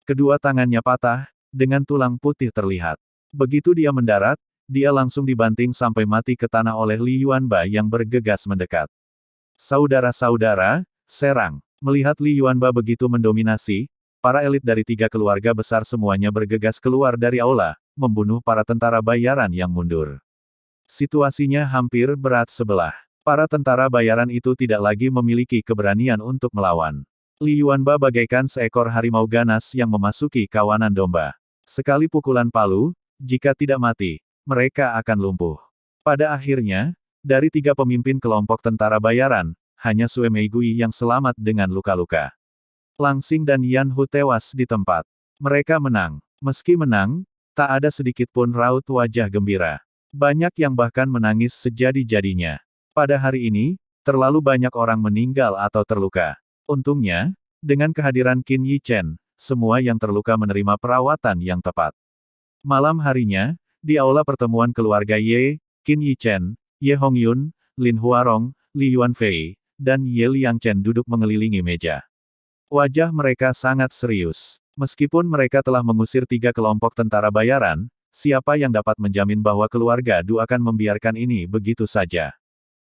Kedua tangannya patah, dengan tulang putih terlihat. Begitu dia mendarat, dia langsung dibanting sampai mati ke tanah oleh Li Yuanba yang bergegas mendekat. Saudara-saudara, serang! Melihat Li Yuanba begitu mendominasi, para elit dari 3 keluarga besar semuanya bergegas keluar dari aula, membunuh para tentara bayaran yang mundur. Situasinya hampir berat sebelah. Para tentara bayaran itu tidak lagi memiliki keberanian untuk melawan. Li Yuanba bagaikan seekor harimau ganas yang memasuki kawanan domba. Sekali pukulan palu, jika tidak mati, mereka akan lumpuh. Pada akhirnya, dari 3 pemimpin kelompok tentara bayaran, hanya Sue Meigui yang selamat dengan luka-luka. Lang Xing dan Yan Hu tewas di tempat. Mereka menang. Meski menang, tak ada sedikit pun raut wajah gembira. Banyak yang bahkan menangis sejadi-jadinya. Pada hari ini, terlalu banyak orang meninggal atau terluka. Untungnya, dengan kehadiran Qin Yi Chen, semua yang terluka menerima perawatan yang tepat. Malam harinya, di aula pertemuan keluarga Ye, Qin Yi Chen, Ye Hongyun, Lin Huarong, Li Yuanfei, dan Ye Liangchen duduk mengelilingi meja. Wajah mereka sangat serius. Meskipun mereka telah mengusir 3 kelompok tentara bayaran, siapa yang dapat menjamin bahwa keluarga Du akan membiarkan ini begitu saja?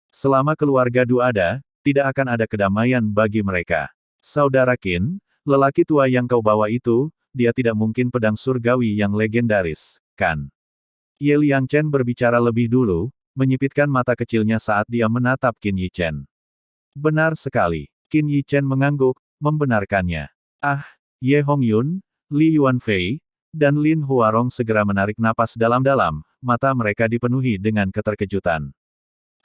Selama keluarga Du ada, tidak akan ada kedamaian bagi mereka. Saudara Qin, lelaki tua yang kau bawa itu, dia tidak mungkin pedang surgawi yang legendaris, kan? Ye Liangchen berbicara lebih dulu, menyipitkan mata kecilnya saat dia menatap Qin Yichen. Benar sekali. Qin Yichen mengangguk, membenarkannya. Ah, Ye Hongyun, Li Yuanfei, dan Lin Huarong segera menarik napas dalam-dalam, mata mereka dipenuhi dengan keterkejutan.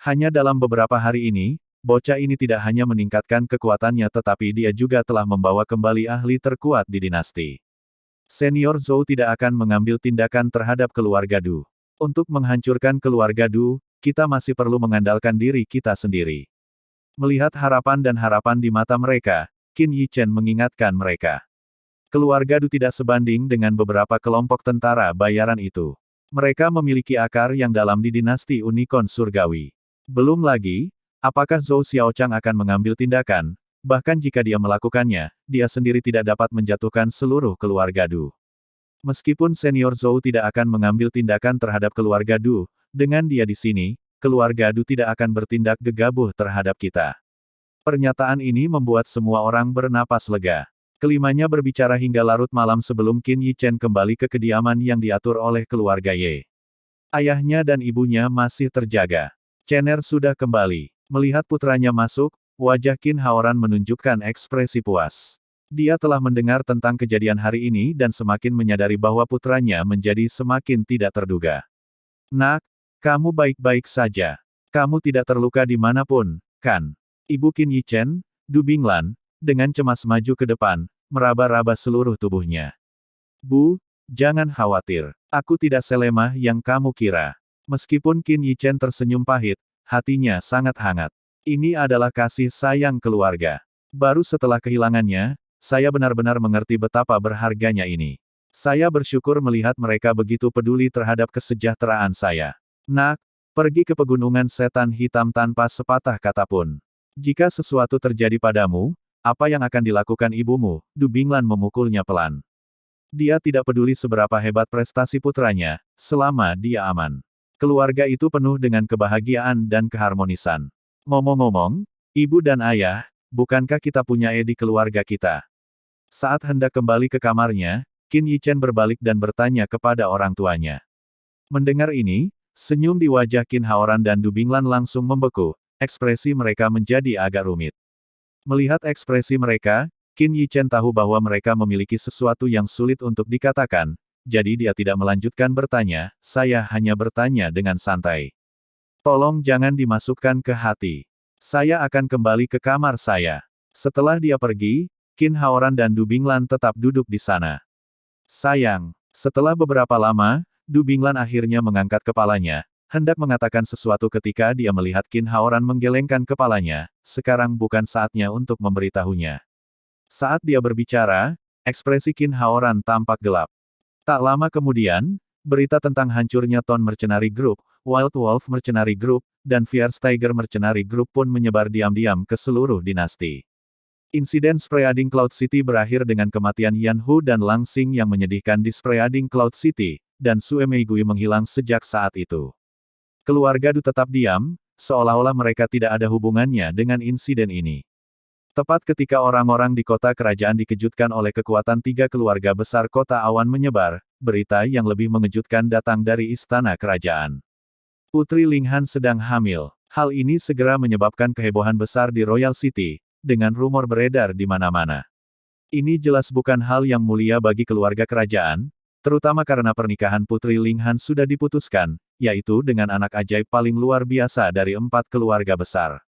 Hanya dalam beberapa hari ini, bocah ini tidak hanya meningkatkan kekuatannya tetapi dia juga telah membawa kembali ahli terkuat di dinasti. Senior Zhou tidak akan mengambil tindakan terhadap keluarga Du. Untuk menghancurkan keluarga Du, kita masih perlu mengandalkan diri kita sendiri. Melihat harapan dan harapan di mata mereka, Qin Yichen mengingatkan mereka. Keluarga Du tidak sebanding dengan beberapa kelompok tentara bayaran itu. Mereka memiliki akar yang dalam di dinasti Unicorn Surgawi. Belum lagi, apakah Zhou Xiaochang akan mengambil tindakan, bahkan jika dia melakukannya, dia sendiri tidak dapat menjatuhkan seluruh keluarga Du. Meskipun senior Zhou tidak akan mengambil tindakan terhadap keluarga Du, dengan dia di sini, keluarga Du tidak akan bertindak gegabah terhadap kita. Pernyataan ini membuat semua orang bernapas lega. Kelimanya berbicara hingga larut malam sebelum Qin Yichen kembali ke kediaman yang diatur oleh keluarga Ye. Ayahnya dan ibunya masih terjaga. Chener sudah kembali. Melihat putranya masuk, wajah Qin Haoran menunjukkan ekspresi puas. Dia telah mendengar tentang kejadian hari ini dan semakin menyadari bahwa putranya menjadi semakin tidak terduga. Nak, kamu baik-baik saja. Kamu tidak terluka dimanapun, kan? Ibu Qin Yichen, Du Binglan, dengan cemas maju ke depan, meraba-raba seluruh tubuhnya. Bu, jangan khawatir. Aku tidak selemah yang kamu kira. Meskipun Qin Yichen tersenyum pahit, hatinya sangat hangat. Ini adalah kasih sayang keluarga. Baru setelah kehilangannya, saya benar-benar mengerti betapa berharganya ini. Saya bersyukur melihat mereka begitu peduli terhadap kesejahteraan saya. Nak, pergi ke pegunungan setan hitam tanpa sepatah kata pun. Jika sesuatu terjadi padamu, apa yang akan dilakukan ibumu? Du Binglan memukulnya pelan. Dia tidak peduli seberapa hebat prestasi putranya, selama dia aman. Keluarga itu penuh dengan kebahagiaan dan keharmonisan. Ngomong-ngomong, ibu dan ayah, bukankah kita punya di keluarga kita? Saat hendak kembali ke kamarnya, Qin Yichen berbalik dan bertanya kepada orang tuanya. Mendengar ini, senyum di wajah Qin Haoran dan Du Binglan langsung membeku, ekspresi mereka menjadi agak rumit. Melihat ekspresi mereka, Qin Yichen tahu bahwa mereka memiliki sesuatu yang sulit untuk dikatakan, jadi dia tidak melanjutkan bertanya, saya hanya bertanya dengan santai. Tolong jangan dimasukkan ke hati. Saya akan kembali ke kamar saya. Setelah dia pergi, Qin Haoran dan Du Binglan tetap duduk di sana. Sayang, setelah beberapa lama, Du Binglan akhirnya mengangkat kepalanya, hendak mengatakan sesuatu ketika dia melihat Qin Haoran menggelengkan kepalanya, sekarang bukan saatnya untuk memberitahunya. Saat dia berbicara, ekspresi Qin Haoran tampak gelap. Tak lama kemudian, berita tentang hancurnya Ton Mercenary Group, Wild Wolf Mercenary Group, dan Fierce Tiger Mercenary Group pun menyebar diam-diam ke seluruh dinasti. Insiden Spreading Cloud City berakhir dengan kematian Yan Hu dan Lang Xing yang menyedihkan di Spreading Cloud City, dan Sue Meigui menghilang sejak saat itu. Keluarga Du tetap diam, seolah-olah mereka tidak ada hubungannya dengan insiden ini. Tepat ketika orang-orang di kota kerajaan dikejutkan oleh kekuatan tiga keluarga besar kota awan menyebar, berita yang lebih mengejutkan datang dari istana kerajaan. Putri Linghan sedang hamil. Hal ini segera menyebabkan kehebohan besar di Royal City, dengan rumor beredar di mana-mana. Ini jelas bukan hal yang mulia bagi keluarga kerajaan, terutama karena pernikahan Putri Linghan sudah diputuskan, yaitu dengan anak ajaib paling luar biasa dari 4 keluarga besar.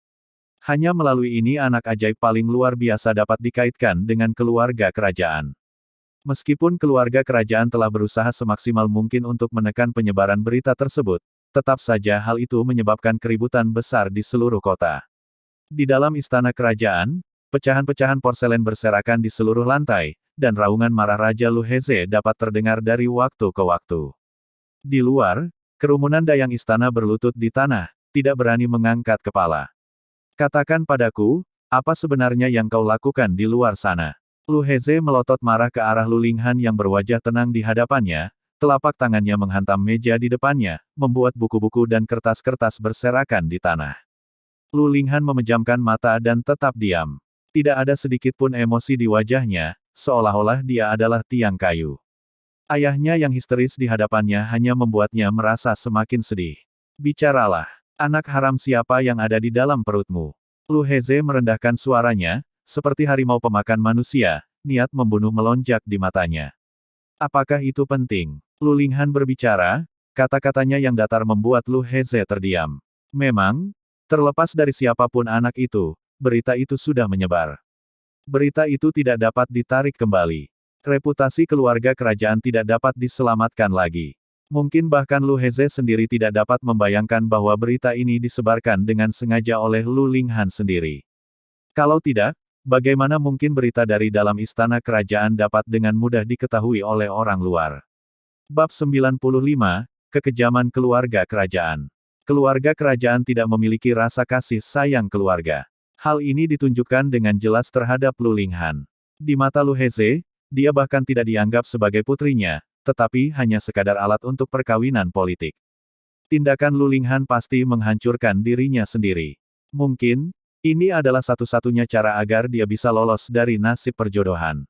Hanya melalui ini anak ajaib paling luar biasa dapat dikaitkan dengan keluarga kerajaan. Meskipun keluarga kerajaan telah berusaha semaksimal mungkin untuk menekan penyebaran berita tersebut, tetap saja hal itu menyebabkan keributan besar di seluruh kota. Di dalam istana kerajaan, pecahan-pecahan porselen berserakan di seluruh lantai, dan raungan marah Raja Lu Heze dapat terdengar dari waktu ke waktu. Di luar, kerumunan dayang istana berlutut di tanah, tidak berani mengangkat kepala. Katakan padaku, apa sebenarnya yang kau lakukan di luar sana? Lu Heze melotot marah ke arah Lu Linghan yang berwajah tenang di hadapannya, telapak tangannya menghantam meja di depannya, membuat buku-buku dan kertas-kertas berserakan di tanah. Lu Linghan memejamkan mata dan tetap diam. Tidak ada sedikit pun emosi di wajahnya, seolah-olah dia adalah tiang kayu. Ayahnya yang histeris di hadapannya hanya membuatnya merasa semakin sedih. Bicaralah, anak haram siapa yang ada di dalam perutmu? Lu Heze merendahkan suaranya, seperti harimau pemakan manusia, niat membunuh melonjak di matanya. Apakah itu penting? Lu Linghan berbicara, kata-katanya yang datar membuat Lu Heze terdiam. Memang, terlepas dari siapapun anak itu, berita itu sudah menyebar. Berita itu tidak dapat ditarik kembali. Reputasi keluarga kerajaan tidak dapat diselamatkan lagi. Mungkin bahkan Lu Heze sendiri tidak dapat membayangkan bahwa berita ini disebarkan dengan sengaja oleh Lu Linghan sendiri. Kalau tidak, bagaimana mungkin berita dari dalam istana kerajaan dapat dengan mudah diketahui oleh orang luar? Bab 95, Kekejaman Keluarga Kerajaan. Keluarga kerajaan tidak memiliki rasa kasih sayang keluarga. Hal ini ditunjukkan dengan jelas terhadap Lu Linghan. Di mata Lu Heze, dia bahkan tidak dianggap sebagai putrinya, tetapi hanya sekadar alat untuk perkawinan politik. Tindakan Lu Linghan pasti menghancurkan dirinya sendiri. Mungkin, ini adalah satu-satunya cara agar dia bisa lolos dari nasib perjodohan.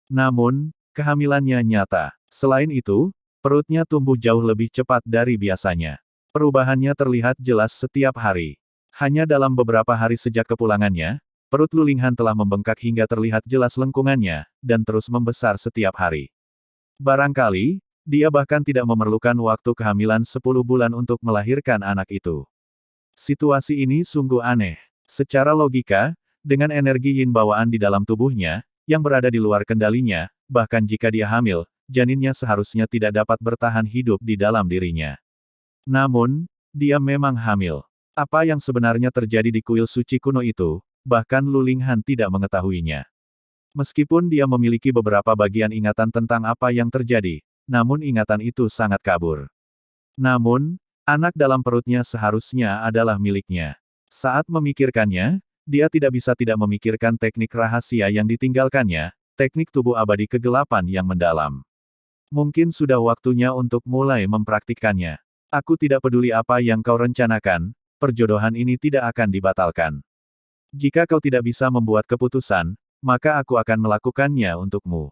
Namun, kehamilannya nyata. Selain itu, perutnya tumbuh jauh lebih cepat dari biasanya. Perubahannya terlihat jelas setiap hari. Hanya dalam beberapa hari sejak kepulangannya, perut Lu Linghan telah membengkak hingga terlihat jelas lengkungannya, dan terus membesar setiap hari. Barangkali, dia bahkan tidak memerlukan waktu kehamilan 10 bulan untuk melahirkan anak itu. Situasi ini sungguh aneh. Secara logika, dengan energi yin bawaan di dalam tubuhnya, yang berada di luar kendalinya, bahkan jika dia hamil, janinnya seharusnya tidak dapat bertahan hidup di dalam dirinya. Namun, dia memang hamil. Apa yang sebenarnya terjadi di kuil suci kuno itu, bahkan Lu Linghan tidak mengetahuinya. Meskipun dia memiliki beberapa bagian ingatan tentang apa yang terjadi, namun ingatan itu sangat kabur. Namun, anak dalam perutnya seharusnya adalah miliknya. Saat memikirkannya, dia tidak bisa tidak memikirkan teknik rahasia yang ditinggalkannya, teknik tubuh abadi kegelapan yang mendalam. Mungkin sudah waktunya untuk mulai mempraktikkannya. Aku tidak peduli apa yang kau rencanakan, perjodohan ini tidak akan dibatalkan. Jika kau tidak bisa membuat keputusan, maka aku akan melakukannya untukmu.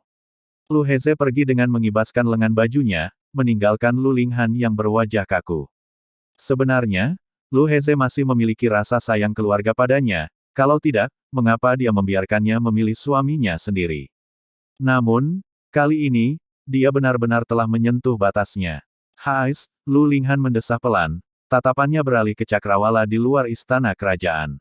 Lu Heze pergi dengan mengibaskan lengan bajunya, meninggalkan Lu Linghan yang berwajah kaku. Sebenarnya, Lu Heze masih memiliki rasa sayang keluarga padanya, kalau tidak, mengapa dia membiarkannya memilih suaminya sendiri. Namun, kali ini, dia benar-benar telah menyentuh batasnya. Hais, Lu Linghan mendesah pelan, tatapannya beralih ke cakrawala di luar istana kerajaan.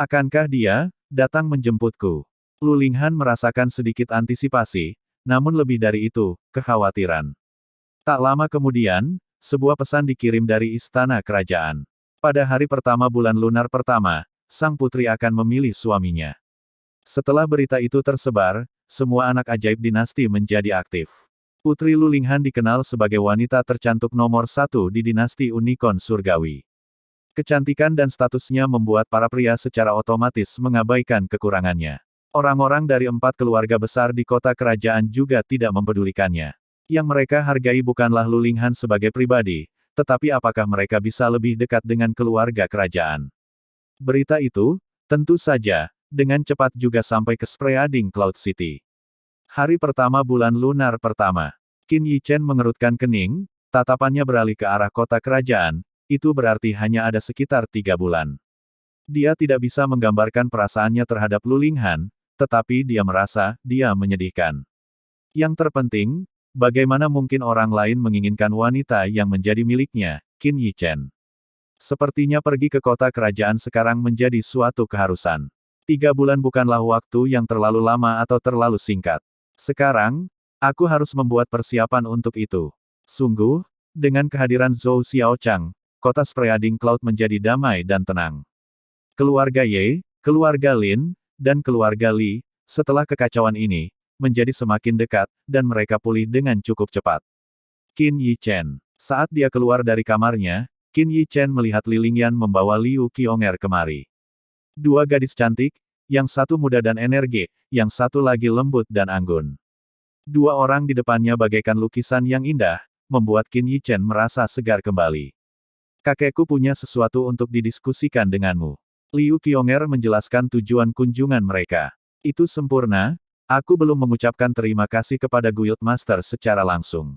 Akankah dia datang menjemputku? Lu Linghan merasakan sedikit antisipasi, namun lebih dari itu, kekhawatiran. Tak lama kemudian, sebuah pesan dikirim dari istana kerajaan. Pada hari pertama bulan lunar pertama, sang putri akan memilih suaminya. Setelah berita itu tersebar, semua anak ajaib dinasti menjadi aktif. Putri Lu Linghan dikenal sebagai wanita tercantik nomor 1 di dinasti Unicorn Surgawi. Kecantikan dan statusnya membuat para pria secara otomatis mengabaikan kekurangannya. Orang-orang dari 4 keluarga besar di kota kerajaan juga tidak mempedulikannya. Yang mereka hargai bukanlah Lu Linghan sebagai pribadi, tetapi apakah mereka bisa lebih dekat dengan keluarga kerajaan. Berita itu, tentu saja, dengan cepat juga sampai ke Spreading Cloud City. Hari pertama bulan lunar pertama. Qin Yichen mengerutkan kening, tatapannya beralih ke arah kota kerajaan, itu berarti hanya ada sekitar 3 bulan. Dia tidak bisa menggambarkan perasaannya terhadap Lu Linghan, tetapi dia merasa, dia menyedihkan. Yang terpenting, bagaimana mungkin orang lain menginginkan wanita yang menjadi miliknya, Qin Yichen. Sepertinya pergi ke kota kerajaan sekarang menjadi suatu keharusan. 3 bulan bukanlah waktu yang terlalu lama atau terlalu singkat. Sekarang, aku harus membuat persiapan untuk itu. Sungguh, dengan kehadiran Zhou Xiaochang, kota Spreading Cloud menjadi damai dan tenang. Keluarga Ye, keluarga Lin, dan keluarga Li, setelah kekacauan ini, menjadi semakin dekat, dan mereka pulih dengan cukup cepat. Qin Yichen. Saat dia keluar dari kamarnya, Qin Yichen melihat Li Lingyan membawa Liu Qionger kemari. 2 gadis cantik, yang satu muda dan energi, yang satu lagi lembut dan anggun. 2 orang di depannya bagaikan lukisan yang indah, membuat Qin Yichen merasa segar kembali. Kakekku punya sesuatu untuk didiskusikan denganmu. Liu Qiong'er menjelaskan tujuan kunjungan mereka. Itu sempurna, aku belum mengucapkan terima kasih kepada Guildmaster secara langsung.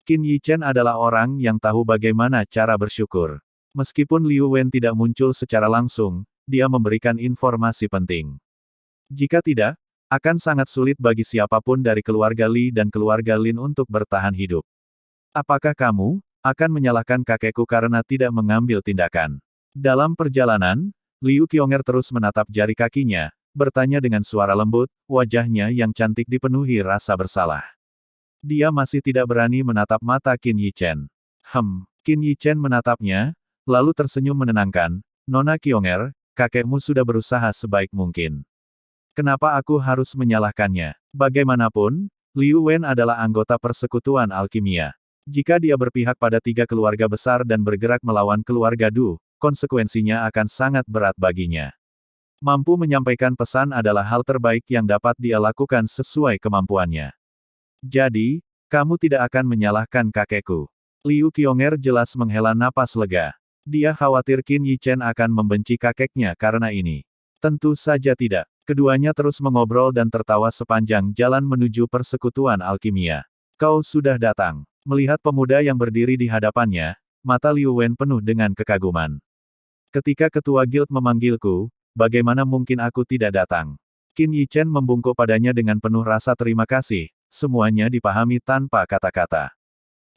Qin Yichen adalah orang yang tahu bagaimana cara bersyukur. Meskipun Liu Wen tidak muncul secara langsung, dia memberikan informasi penting. Jika tidak, akan sangat sulit bagi siapapun dari keluarga Li dan keluarga Lin untuk bertahan hidup. Apakah kamu akan menyalahkan kakekku karena tidak mengambil tindakan? Dalam perjalanan, Liu Qiong'er terus menatap jari kakinya, bertanya dengan suara lembut, wajahnya yang cantik dipenuhi rasa bersalah. Dia masih tidak berani menatap mata Qin Yichen. Qin Yichen menatapnya, lalu tersenyum menenangkan, Nona Qiong'er, kakekmu sudah berusaha sebaik mungkin. Kenapa aku harus menyalahkannya? Bagaimanapun, Liu Wen adalah anggota persekutuan alkimia. Jika dia berpihak pada 3 keluarga besar dan bergerak melawan keluarga Du, konsekuensinya akan sangat berat baginya. Mampu menyampaikan pesan adalah hal terbaik yang dapat dia lakukan sesuai kemampuannya. Jadi, kamu tidak akan menyalahkan kakekku. Liu Qiong'er jelas menghela napas lega. Dia khawatir Qin Yichen akan membenci kakeknya karena ini. Tentu saja tidak. Keduanya terus mengobrol dan tertawa sepanjang jalan menuju persekutuan alkimia. Kau sudah datang. Melihat pemuda yang berdiri di hadapannya, mata Liu Wen penuh dengan kekaguman. Ketika ketua guild memanggilku, bagaimana mungkin aku tidak datang? Qin Yichen membungkuk padanya dengan penuh rasa terima kasih, semuanya dipahami tanpa kata-kata.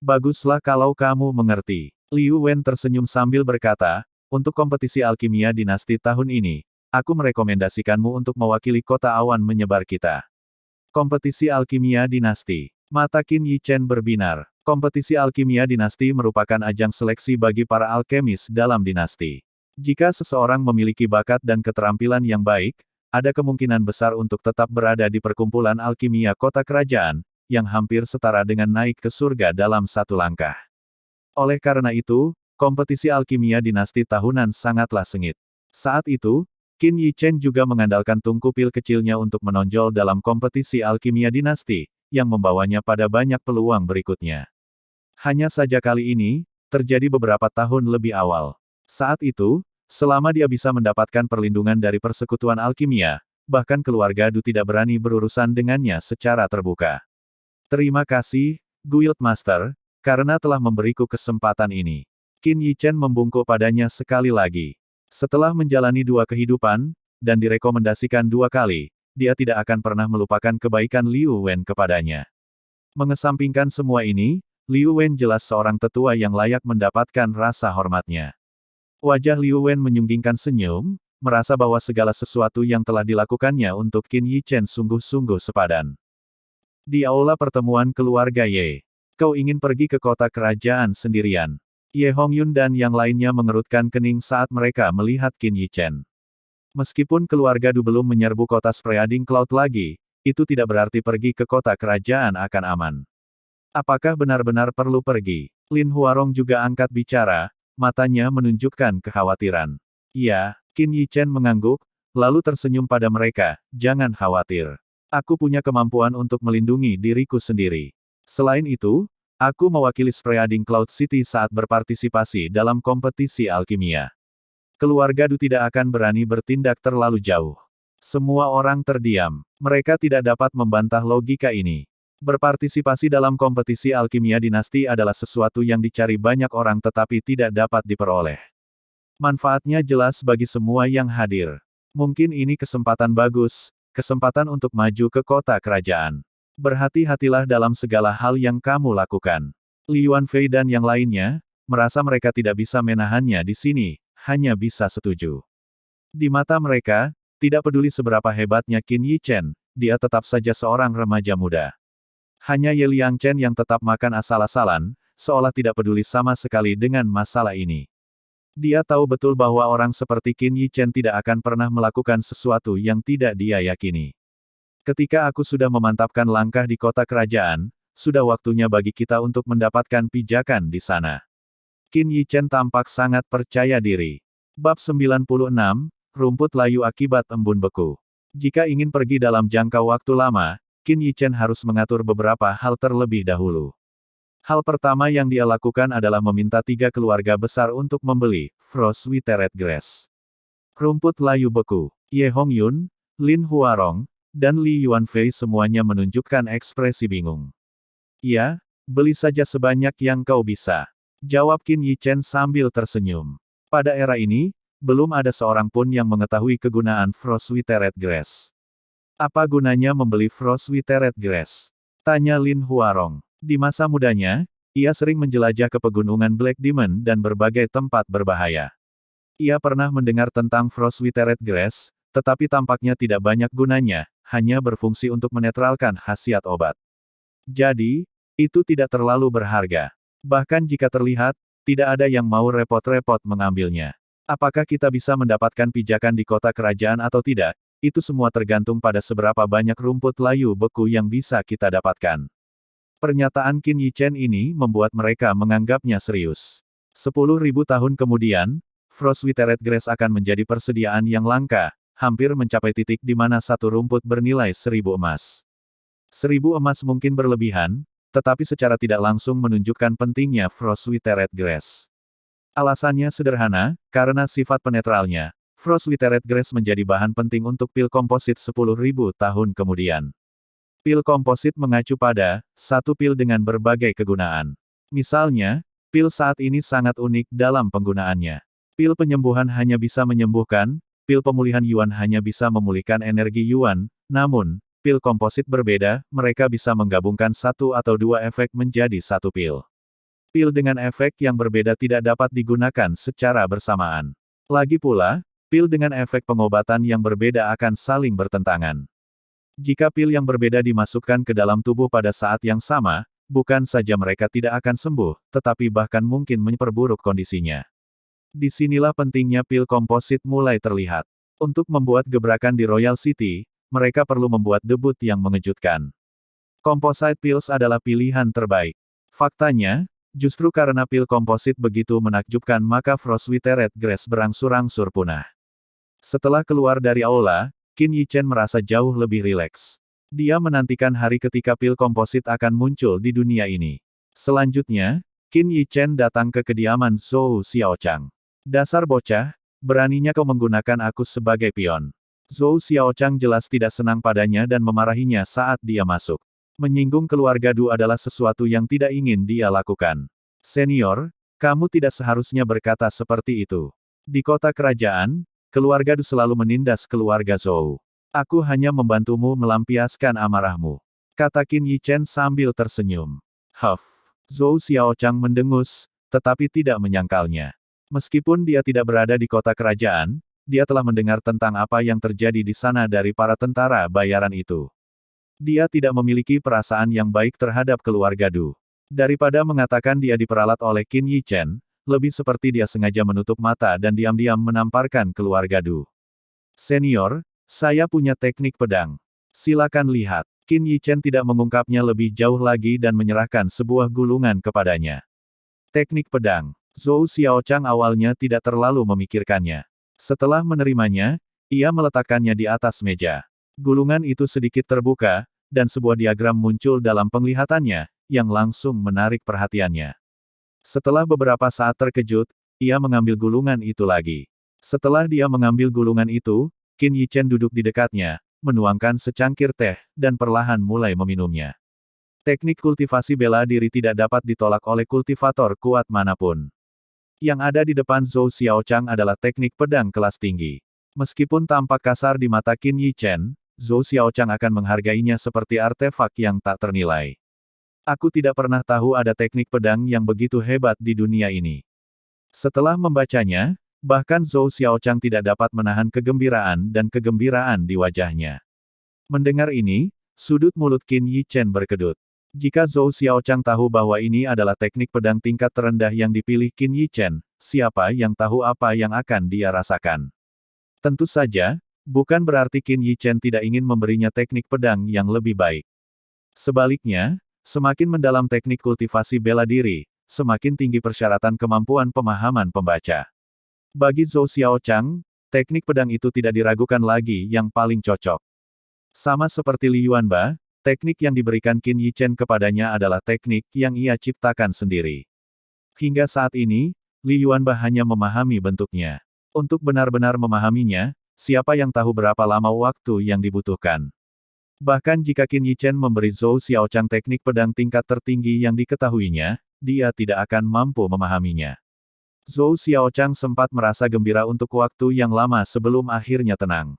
Baguslah kalau kamu mengerti. Liu Wen tersenyum sambil berkata, untuk kompetisi alkimia dinasti tahun ini, aku merekomendasikanmu untuk mewakili kota awan menyebar kita. Kompetisi alkimia dinasti. Mata Qin Yichen berbinar. Kompetisi alkimia dinasti merupakan ajang seleksi bagi para alkemis dalam dinasti. Jika seseorang memiliki bakat dan keterampilan yang baik, ada kemungkinan besar untuk tetap berada di perkumpulan alkimia kota kerajaan, yang hampir setara dengan naik ke surga dalam satu langkah. Oleh karena itu, kompetisi alkimia dinasti tahunan sangatlah sengit. Saat itu, Qin Yichen juga mengandalkan tungku pil kecilnya untuk menonjol dalam kompetisi alkimia dinasti, yang membawanya pada banyak peluang berikutnya. Hanya saja kali ini, terjadi beberapa tahun lebih awal. Saat itu, selama dia bisa mendapatkan perlindungan dari persekutuan alkimia, bahkan keluarga Du tidak berani berurusan dengannya secara terbuka. Terima kasih, Guildmaster, karena telah memberiku kesempatan ini. Qin Yichen membungkuk padanya sekali lagi. Setelah menjalani 2 kehidupan, dan direkomendasikan 2 kali, dia tidak akan pernah melupakan kebaikan Liu Wen kepadanya. Mengesampingkan semua ini, Liu Wen jelas seorang tetua yang layak mendapatkan rasa hormatnya. Wajah Liu Wen menyunggingkan senyum, merasa bahwa segala sesuatu yang telah dilakukannya untuk Qin Yichen sungguh-sungguh sepadan. Di aula pertemuan keluarga Ye. Kau ingin pergi ke kota kerajaan sendirian. Ye Hongyun dan yang lainnya mengerutkan kening saat mereka melihat Qin Yichen. Meskipun keluarga Du belum menyerbu kota Spreading Cloud lagi, itu tidak berarti pergi ke kota kerajaan akan aman. Apakah benar-benar perlu pergi? Lin Huarong juga angkat bicara, matanya menunjukkan kekhawatiran. Ya, Qin Yichen mengangguk, lalu tersenyum pada mereka, jangan khawatir. Aku punya kemampuan untuk melindungi diriku sendiri. Selain itu, aku mewakili Spreading Cloud City saat berpartisipasi dalam kompetisi alkimia. Keluarga Du tidak akan berani bertindak terlalu jauh. Semua orang terdiam. Mereka tidak dapat membantah logika ini. Berpartisipasi dalam kompetisi alkimia dinasti adalah sesuatu yang dicari banyak orang tetapi tidak dapat diperoleh. Manfaatnya jelas bagi semua yang hadir. Mungkin ini kesempatan bagus, kesempatan untuk maju ke kota kerajaan. Berhati-hatilah dalam segala hal yang kamu lakukan. Li Yuanfei dan yang lainnya, merasa mereka tidak bisa menahannya di sini, hanya bisa setuju. Di mata mereka, tidak peduli seberapa hebatnya Qin Yichen, dia tetap saja seorang remaja muda. Hanya Ye Liangchen yang tetap makan asal-asalan, seolah tidak peduli sama sekali dengan masalah ini. Dia tahu betul bahwa orang seperti Qin Yichen tidak akan pernah melakukan sesuatu yang tidak dia yakini. Ketika aku sudah memantapkan langkah di kota kerajaan, sudah waktunya bagi kita untuk mendapatkan pijakan di sana. Qin Yichen tampak sangat percaya diri. Bab 96, Rumput Layu Akibat Embun Beku. Jika ingin pergi dalam jangka waktu lama, Qin Yichen harus mengatur beberapa hal terlebih dahulu. Hal pertama yang dia lakukan adalah meminta 3 keluarga besar untuk membeli Frost Withered Grass. Rumput layu beku. Ye Hongyun, Lin Huarong, dan Li Yuanfei semuanya menunjukkan ekspresi bingung. "Ya, beli saja sebanyak yang kau bisa," jawab Qin Yichen sambil tersenyum. Pada era ini, belum ada seorang pun yang mengetahui kegunaan Frost Withered Grass. "Apa gunanya membeli Frost Withered Grass?" tanya Lin Huarong. Di masa mudanya, ia sering menjelajah ke pegunungan Black Diamond dan berbagai tempat berbahaya. Ia pernah mendengar tentang Frost Withered Grass, tetapi tampaknya tidak banyak gunanya, hanya berfungsi untuk menetralkan khasiat obat. Jadi, itu tidak terlalu berharga. Bahkan jika terlihat, tidak ada yang mau repot-repot mengambilnya. Apakah kita bisa mendapatkan pijakan di kota kerajaan atau tidak, itu semua tergantung pada seberapa banyak rumput layu beku yang bisa kita dapatkan. Pernyataan Qin Yichen ini membuat mereka menganggapnya serius. 10.000 tahun kemudian, Frost Withered Grass akan menjadi persediaan yang langka, hampir mencapai titik di mana satu rumput bernilai 1.000 emas. 1.000 emas mungkin berlebihan, tetapi secara tidak langsung menunjukkan pentingnya Frost Withered Grass. Alasannya sederhana, karena sifat penetralnya, Frost Withered Grass menjadi bahan penting untuk pil komposit 10.000 tahun kemudian. Pil komposit mengacu pada satu pil dengan berbagai kegunaan. Misalnya, pil saat ini sangat unik dalam penggunaannya. Pil penyembuhan hanya bisa menyembuhkan, pil pemulihan Yuan hanya bisa memulihkan energi Yuan, namun, pil komposit berbeda, mereka bisa menggabungkan satu atau dua efek menjadi satu pil. Pil dengan efek yang berbeda tidak dapat digunakan secara bersamaan. Lagi pula, pil dengan efek pengobatan yang berbeda akan saling bertentangan. Jika pil yang berbeda dimasukkan ke dalam tubuh pada saat yang sama, bukan saja mereka tidak akan sembuh, tetapi bahkan mungkin memperburuk kondisinya. Disinilah pentingnya pil komposit mulai terlihat. Untuk membuat gebrakan di Royal City, mereka perlu membuat debut yang mengejutkan. Composite pills adalah pilihan terbaik. Faktanya, justru karena pil komposit begitu menakjubkan maka Frost Withered Grass berangsur-angsur punah. Setelah keluar dari aula, Qin Yichen merasa jauh lebih rileks. Dia menantikan hari ketika pil komposit akan muncul di dunia ini. Selanjutnya, Qin Yichen datang ke kediaman Zhou Xiaochang. "Dasar bocah, beraninya kau menggunakan aku sebagai pion." Zhou Xiaochang jelas tidak senang padanya dan memarahinya saat dia masuk. Menyinggung keluarga Du adalah sesuatu yang tidak ingin dia lakukan. "Senior, kamu tidak seharusnya berkata seperti itu. Di kota kerajaan, keluarga Du selalu menindas keluarga Zhou. Aku hanya membantumu melampiaskan amarahmu," kata Qin Yichen sambil tersenyum. Zhou Xiaochang mendengus, tetapi tidak menyangkalnya. Meskipun dia tidak berada di kota kerajaan, dia telah mendengar tentang apa yang terjadi di sana dari para tentara bayaran itu. Dia tidak memiliki perasaan yang baik terhadap keluarga Du. Daripada mengatakan dia diperalat oleh Qin Yichen, lebih seperti dia sengaja menutup mata dan diam-diam menamparkan keluarga Du. "Senior, saya punya teknik pedang. Silakan lihat." Qin Yichen tidak mengungkapnya lebih jauh lagi dan menyerahkan sebuah gulungan kepadanya. Teknik pedang. Zhou Xiaochang awalnya tidak terlalu memikirkannya. Setelah menerimanya, ia meletakkannya di atas meja. Gulungan itu sedikit terbuka, dan sebuah diagram muncul dalam penglihatannya, yang langsung menarik perhatiannya. Setelah beberapa saat terkejut, ia mengambil gulungan itu lagi. Setelah dia mengambil gulungan itu, Qin Yichen duduk di dekatnya, menuangkan secangkir teh, dan perlahan mulai meminumnya. Teknik kultivasi bela diri tidak dapat ditolak oleh kultivator kuat manapun. Yang ada di depan Zhou Xiaochang adalah teknik pedang kelas tinggi. Meskipun tampak kasar di mata Qin Yichen, Zhou Xiaochang akan menghargainya seperti artefak yang tak ternilai. "Aku tidak pernah tahu ada teknik pedang yang begitu hebat di dunia ini." Setelah membacanya, bahkan Zhou Xiaochang tidak dapat menahan kegembiraan dan kegembiraan di wajahnya. Mendengar ini, sudut mulut Qin Yichen berkedut. Jika Zhou Xiaochang tahu bahwa ini adalah teknik pedang tingkat terendah yang dipilih Qin Yichen, siapa yang tahu apa yang akan dia rasakan? Tentu saja, bukan berarti Qin Yichen tidak ingin memberinya teknik pedang yang lebih baik. Sebaliknya, semakin mendalam teknik kultivasi bela diri, semakin tinggi persyaratan kemampuan pemahaman pembaca. Bagi Zhou Xiaochang, teknik pedang itu tidak diragukan lagi yang paling cocok. Sama seperti Li Yuanba, teknik yang diberikan Qin Yichen kepadanya adalah teknik yang ia ciptakan sendiri. Hingga saat ini, Li Yuanba hanya memahami bentuknya. Untuk benar-benar memahaminya, siapa yang tahu berapa lama waktu yang dibutuhkan. Bahkan jika Qin Yichen memberi Zhou Xiaochang teknik pedang tingkat tertinggi yang diketahuinya, dia tidak akan mampu memahaminya. Zhou Xiaochang sempat merasa gembira untuk waktu yang lama sebelum akhirnya tenang.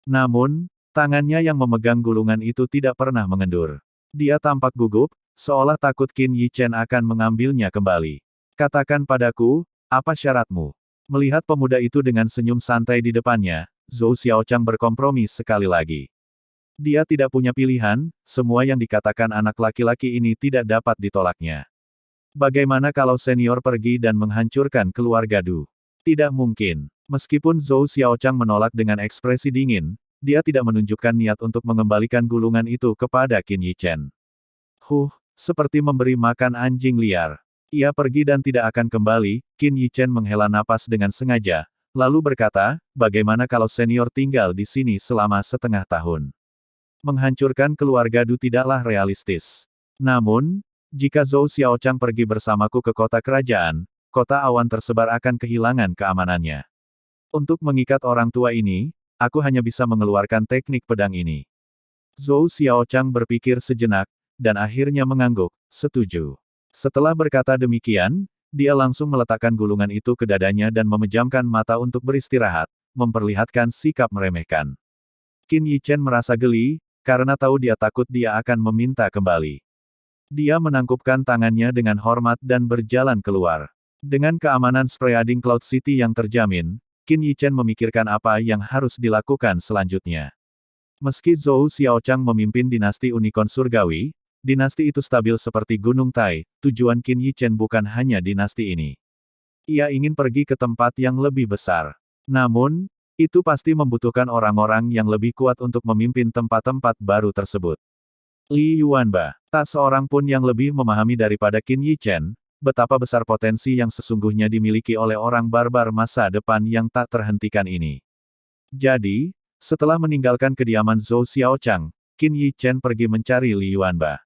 Namun, tangannya yang memegang gulungan itu tidak pernah mengendur. Dia tampak gugup, seolah takut Qin Yichen akan mengambilnya kembali. Katakan padaku, apa syaratmu? Melihat pemuda itu dengan senyum santai di depannya, Zhou Xiaochang berkompromi sekali lagi. Dia tidak punya pilihan, semua yang dikatakan anak laki-laki ini tidak dapat ditolaknya. Bagaimana kalau senior pergi dan menghancurkan keluarga Du? Tidak mungkin. Meskipun Zhou Xiaochang menolak dengan ekspresi dingin, dia tidak menunjukkan niat untuk mengembalikan gulungan itu kepada Qin Yichen. Seperti memberi makan anjing liar. Ia pergi dan tidak akan kembali. Qin Yichen menghela napas dengan sengaja, lalu berkata, bagaimana kalau senior tinggal di sini selama setengah tahun? Menghancurkan keluarga Du tidaklah realistis. Namun, jika Zhou Xiaochang pergi bersamaku ke kota kerajaan, kota awan tersebar akan kehilangan keamanannya. Untuk mengikat orang tua ini, aku hanya bisa mengeluarkan teknik pedang ini. Zhou Xiaochang berpikir sejenak, dan akhirnya mengangguk, setuju. Setelah berkata demikian, dia langsung meletakkan gulungan itu ke dadanya dan memejamkan mata untuk beristirahat, memperlihatkan sikap meremehkan. Qin Yichen merasa geli, karena tahu dia takut dia akan meminta kembali. Dia menangkupkan tangannya dengan hormat dan berjalan keluar. Dengan keamanan Spreading Cloud City yang terjamin, Qin Yichen memikirkan apa yang harus dilakukan selanjutnya. Meski Zhou Xiaochang memimpin dinasti Unicorn Surgawi, dinasti itu stabil seperti Gunung Tai, tujuan Qin Yichen bukan hanya dinasti ini. Ia ingin pergi ke tempat yang lebih besar. Namun, itu pasti membutuhkan orang-orang yang lebih kuat untuk memimpin tempat-tempat baru tersebut. Li Yuanba, tak seorang pun yang lebih memahami daripada Qin Yichen, betapa besar potensi yang sesungguhnya dimiliki oleh orang barbar masa depan yang tak terhentikan ini. Jadi, setelah meninggalkan kediaman Zhou Xiaochang, Qin Yichen pergi mencari Li Yuanba.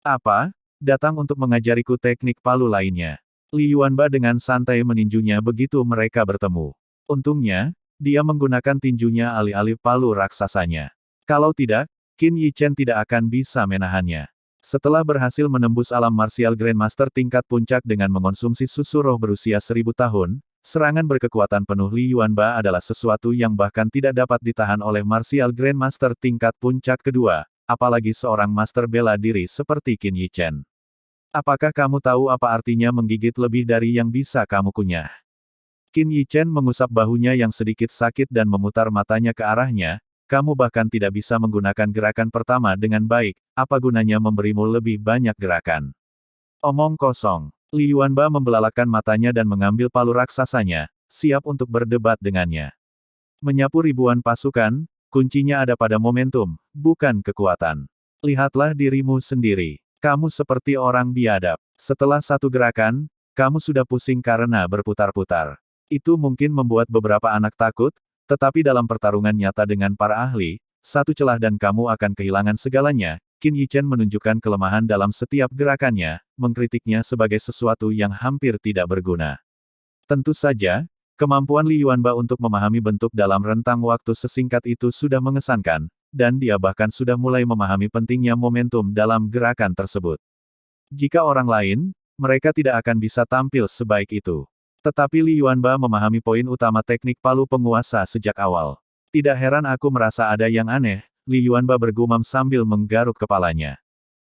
Apa? Datang untuk mengajariku teknik palu lainnya. Li Yuanba dengan santai meninjunya begitu mereka bertemu. Untungnya, dia menggunakan tinjunya alih-alih palu raksasanya. Kalau tidak, Qin Yichen tidak akan bisa menahannya. Setelah berhasil menembus alam martial Grandmaster tingkat puncak dengan mengonsumsi susu roh berusia 1000 tahun, serangan berkekuatan penuh Li Yuanba adalah sesuatu yang bahkan tidak dapat ditahan oleh martial Grandmaster tingkat puncak kedua, apalagi seorang master bela diri seperti Qin Yichen. Apakah kamu tahu apa artinya menggigit lebih dari yang bisa kamu kunyah? Qin Yichen mengusap bahunya yang sedikit sakit dan memutar matanya ke arahnya, kamu bahkan tidak bisa menggunakan gerakan pertama dengan baik, apa gunanya memberimu lebih banyak gerakan? Omong kosong. Li Yuanba membelalakkan matanya dan mengambil palu raksasanya, siap untuk berdebat dengannya. Menyapu ribuan pasukan, kuncinya ada pada momentum, bukan kekuatan. Lihatlah dirimu sendiri. Kamu seperti orang biadab. Setelah satu gerakan, kamu sudah pusing karena berputar-putar. Itu mungkin membuat beberapa anak takut, tetapi dalam pertarungan nyata dengan para ahli, satu celah dan kamu akan kehilangan segalanya. Qin Yichen menunjukkan kelemahan dalam setiap gerakannya, mengkritiknya sebagai sesuatu yang hampir tidak berguna. Tentu saja, kemampuan Li Yuanba untuk memahami bentuk dalam rentang waktu sesingkat itu sudah mengesankan, dan dia bahkan sudah mulai memahami pentingnya momentum dalam gerakan tersebut. Jika orang lain, mereka tidak akan bisa tampil sebaik itu. Tetapi Li Yuanba memahami poin utama teknik palu penguasa sejak awal. Tidak heran aku merasa ada yang aneh, Li Yuanba bergumam sambil menggaruk kepalanya.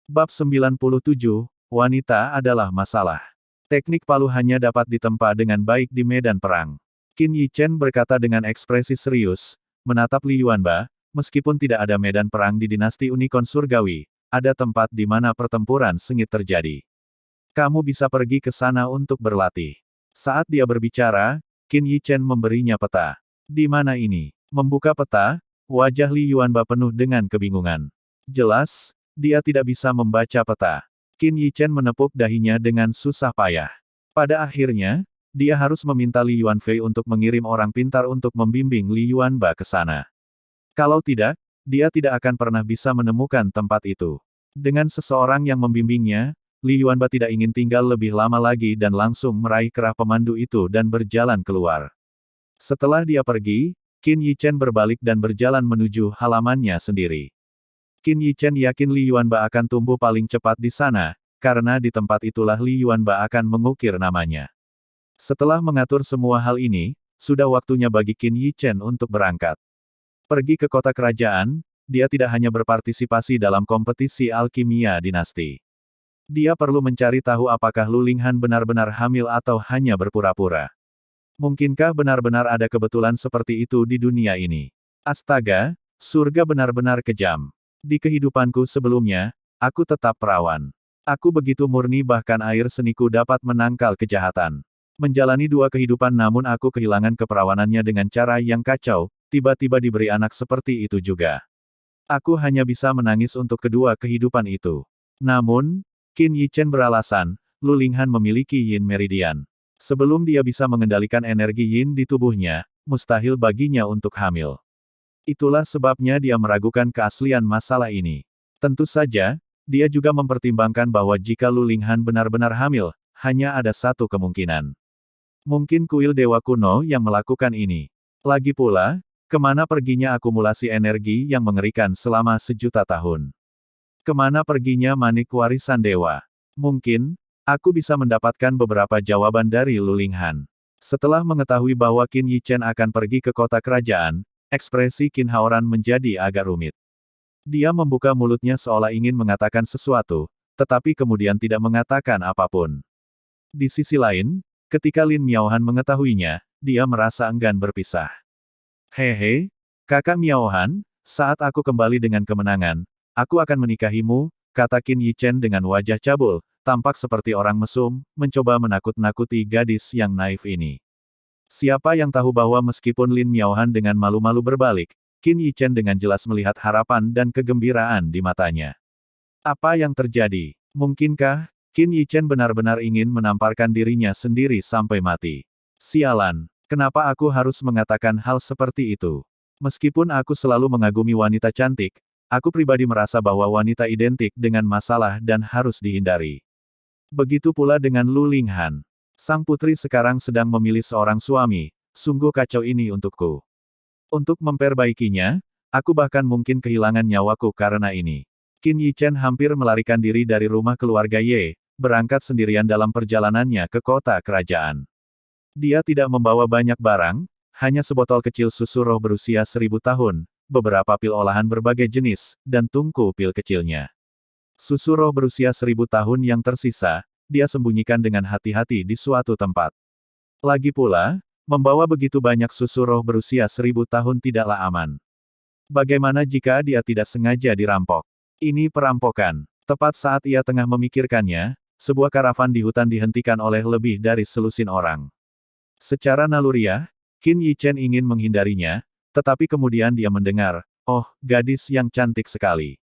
Bab 97, Wanita adalah masalah. Teknik palu hanya dapat ditempa dengan baik di medan perang. Qin Yichen berkata dengan ekspresi serius, menatap Li Yuanba, meskipun tidak ada medan perang di dinasti Unicorn Surgawi, ada tempat di mana pertempuran sengit terjadi. Kamu bisa pergi ke sana untuk berlatih. Saat dia berbicara, Qin Yichen memberinya peta. Di mana ini? Membuka peta, wajah Li Yuanba penuh dengan kebingungan. Jelas, dia tidak bisa membaca peta. Qin Yichen menepuk dahinya dengan susah payah. Pada akhirnya, dia harus meminta Li Yuanfei untuk mengirim orang pintar untuk membimbing Li Yuanba ke sana. Kalau tidak, dia tidak akan pernah bisa menemukan tempat itu. Dengan seseorang yang membimbingnya, Li Yuanba tidak ingin tinggal lebih lama lagi dan langsung meraih kerah pemandu itu dan berjalan keluar. Setelah dia pergi, Qin Yichen berbalik dan berjalan menuju halamannya sendiri. Qin Yichen yakin Li Yuanba akan tumbuh paling cepat di sana, karena di tempat itulah Li Yuanba akan mengukir namanya. Setelah mengatur semua hal ini, sudah waktunya bagi Qin Yichen untuk berangkat. Pergi ke kota kerajaan, dia tidak hanya berpartisipasi dalam kompetisi alkimia dinasti. Dia perlu mencari tahu apakah Lu Linghan benar-benar hamil atau hanya berpura-pura. Mungkinkah benar-benar ada kebetulan seperti itu di dunia ini? Astaga, surga benar-benar kejam. Di kehidupanku sebelumnya, aku tetap perawan. Aku begitu murni bahkan air seniku dapat menangkal kejahatan. Menjalani dua kehidupan namun aku kehilangan keperawanannya dengan cara yang kacau, tiba-tiba diberi anak seperti itu juga. Aku hanya bisa menangis untuk kedua kehidupan itu. Namun, Qin Yichen beralasan, Lu Linghan memiliki Yin Meridian. Sebelum dia bisa mengendalikan energi Yin di tubuhnya, mustahil baginya untuk hamil. Itulah sebabnya dia meragukan keaslian masalah ini. Tentu saja, dia juga mempertimbangkan bahwa jika Lu Linghan benar-benar hamil, hanya ada satu kemungkinan. Mungkin kuil dewa kuno yang melakukan ini. Lagi pula, kemana perginya akumulasi energi yang mengerikan selama 1.000.000 tahun? Kemana perginya manik warisan dewa? Mungkin, aku bisa mendapatkan beberapa jawaban dari Lu Linghan. Setelah mengetahui bahwa Qin Yichen akan pergi ke kota kerajaan, ekspresi Qin Haoran menjadi agak rumit. Dia membuka mulutnya seolah ingin mengatakan sesuatu, tetapi kemudian tidak mengatakan apapun. Di sisi lain, ketika Lin Miaohan mengetahuinya, dia merasa enggan berpisah. Hehe, kakak Miaohan, saat aku kembali dengan kemenangan, aku akan menikahimu, kata Qin Yichen dengan wajah cabul, tampak seperti orang mesum, mencoba menakut-nakuti gadis yang naif ini. Siapa yang tahu bahwa meskipun Lin Miaohan dengan malu-malu berbalik, Qin Yichen dengan jelas melihat harapan dan kegembiraan di matanya. Apa yang terjadi? Mungkinkah Qin Yichen benar-benar ingin menamparkan dirinya sendiri sampai mati? Sialan, kenapa aku harus mengatakan hal seperti itu? Meskipun aku selalu mengagumi wanita cantik, aku pribadi merasa bahwa wanita identik dengan masalah dan harus dihindari. Begitu pula dengan Lu Linghan. Sang putri sekarang sedang memilih seorang suami, sungguh kacau ini untukku. Untuk memperbaikinya, aku bahkan mungkin kehilangan nyawaku karena ini. Qin Yichen hampir melarikan diri dari rumah keluarga Ye, berangkat sendirian dalam perjalanannya ke kota kerajaan. Dia tidak membawa banyak barang, hanya sebotol kecil susu roh berusia 1.000 tahun, beberapa pil olahan berbagai jenis, dan tungku pil kecilnya. Susu roh berusia 1.000 tahun yang tersisa, dia sembunyikan dengan hati-hati di suatu tempat. Lagi pula, membawa begitu banyak susu roh berusia 1.000 tahun tidaklah aman. Bagaimana jika dia tidak sengaja dirampok? Ini perampokan. Tepat saat ia tengah memikirkannya, sebuah karavan di hutan dihentikan oleh lebih dari selusin orang. Secara naluriah, Qin Yichen ingin menghindarinya, tetapi kemudian dia mendengar, "Oh, gadis yang cantik sekali.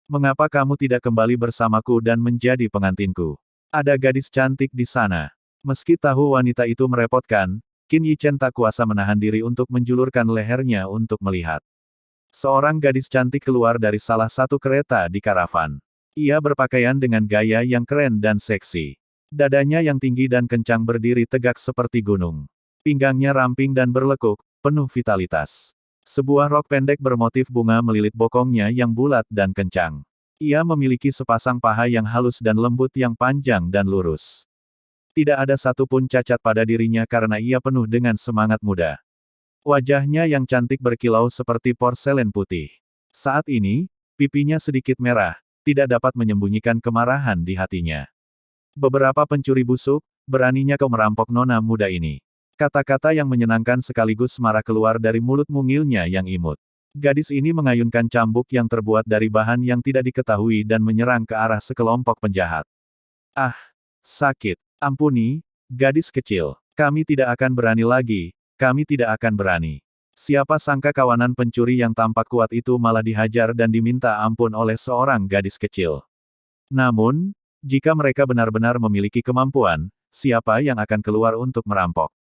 Mengapa kamu tidak kembali bersamaku dan menjadi pengantinku? Ada gadis cantik di sana." Meski tahu wanita itu merepotkan, Qin Yichen tak kuasa menahan diri untuk menjulurkan lehernya untuk melihat. Seorang gadis cantik keluar dari salah satu kereta di karavan. Ia berpakaian dengan gaya yang keren dan seksi. Dadanya yang tinggi dan kencang berdiri tegak seperti gunung. Pinggangnya ramping dan berlekuk, penuh vitalitas. Sebuah rok pendek bermotif bunga melilit bokongnya yang bulat dan kencang. Ia memiliki sepasang paha yang halus dan lembut yang panjang dan lurus. Tidak ada satupun cacat pada dirinya karena ia penuh dengan semangat muda. Wajahnya yang cantik berkilau seperti porselen putih. Saat ini, pipinya sedikit merah, tidak dapat menyembunyikan kemarahan di hatinya. Beberapa pencuri busuk, beraninya kau merampok nona muda ini. Kata-kata yang menyenangkan sekaligus marah keluar dari mulut mungilnya yang imut. Gadis ini mengayunkan cambuk yang terbuat dari bahan yang tidak diketahui dan menyerang ke arah sekelompok penjahat. Ah, sakit. Ampuni, gadis kecil. Kami tidak akan berani lagi, kami tidak akan berani. Siapa sangka kawanan pencuri yang tampak kuat itu malah dihajar dan diminta ampun oleh seorang gadis kecil. Namun, jika mereka benar-benar memiliki kemampuan, siapa yang akan keluar untuk merampok?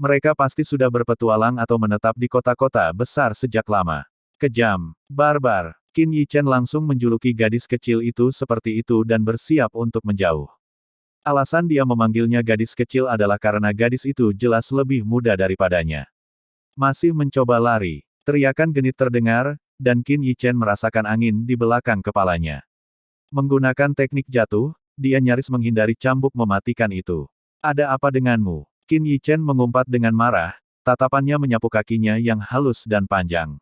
Mereka pasti sudah berpetualang atau menetap di kota-kota besar sejak lama. Kejam, barbar. Qin Yichen langsung menjuluki gadis kecil itu seperti itu dan bersiap untuk menjauh. Alasan dia memanggilnya gadis kecil adalah karena gadis itu jelas lebih muda daripadanya. Masih mencoba lari. Teriakan genit terdengar, dan Qin Yichen merasakan angin di belakang kepalanya. Menggunakan teknik jatuh, dia nyaris menghindari cambuk mematikan itu. Ada apa denganmu? Qin Yichen mengumpat dengan marah, tatapannya menyapu kakinya yang halus dan panjang.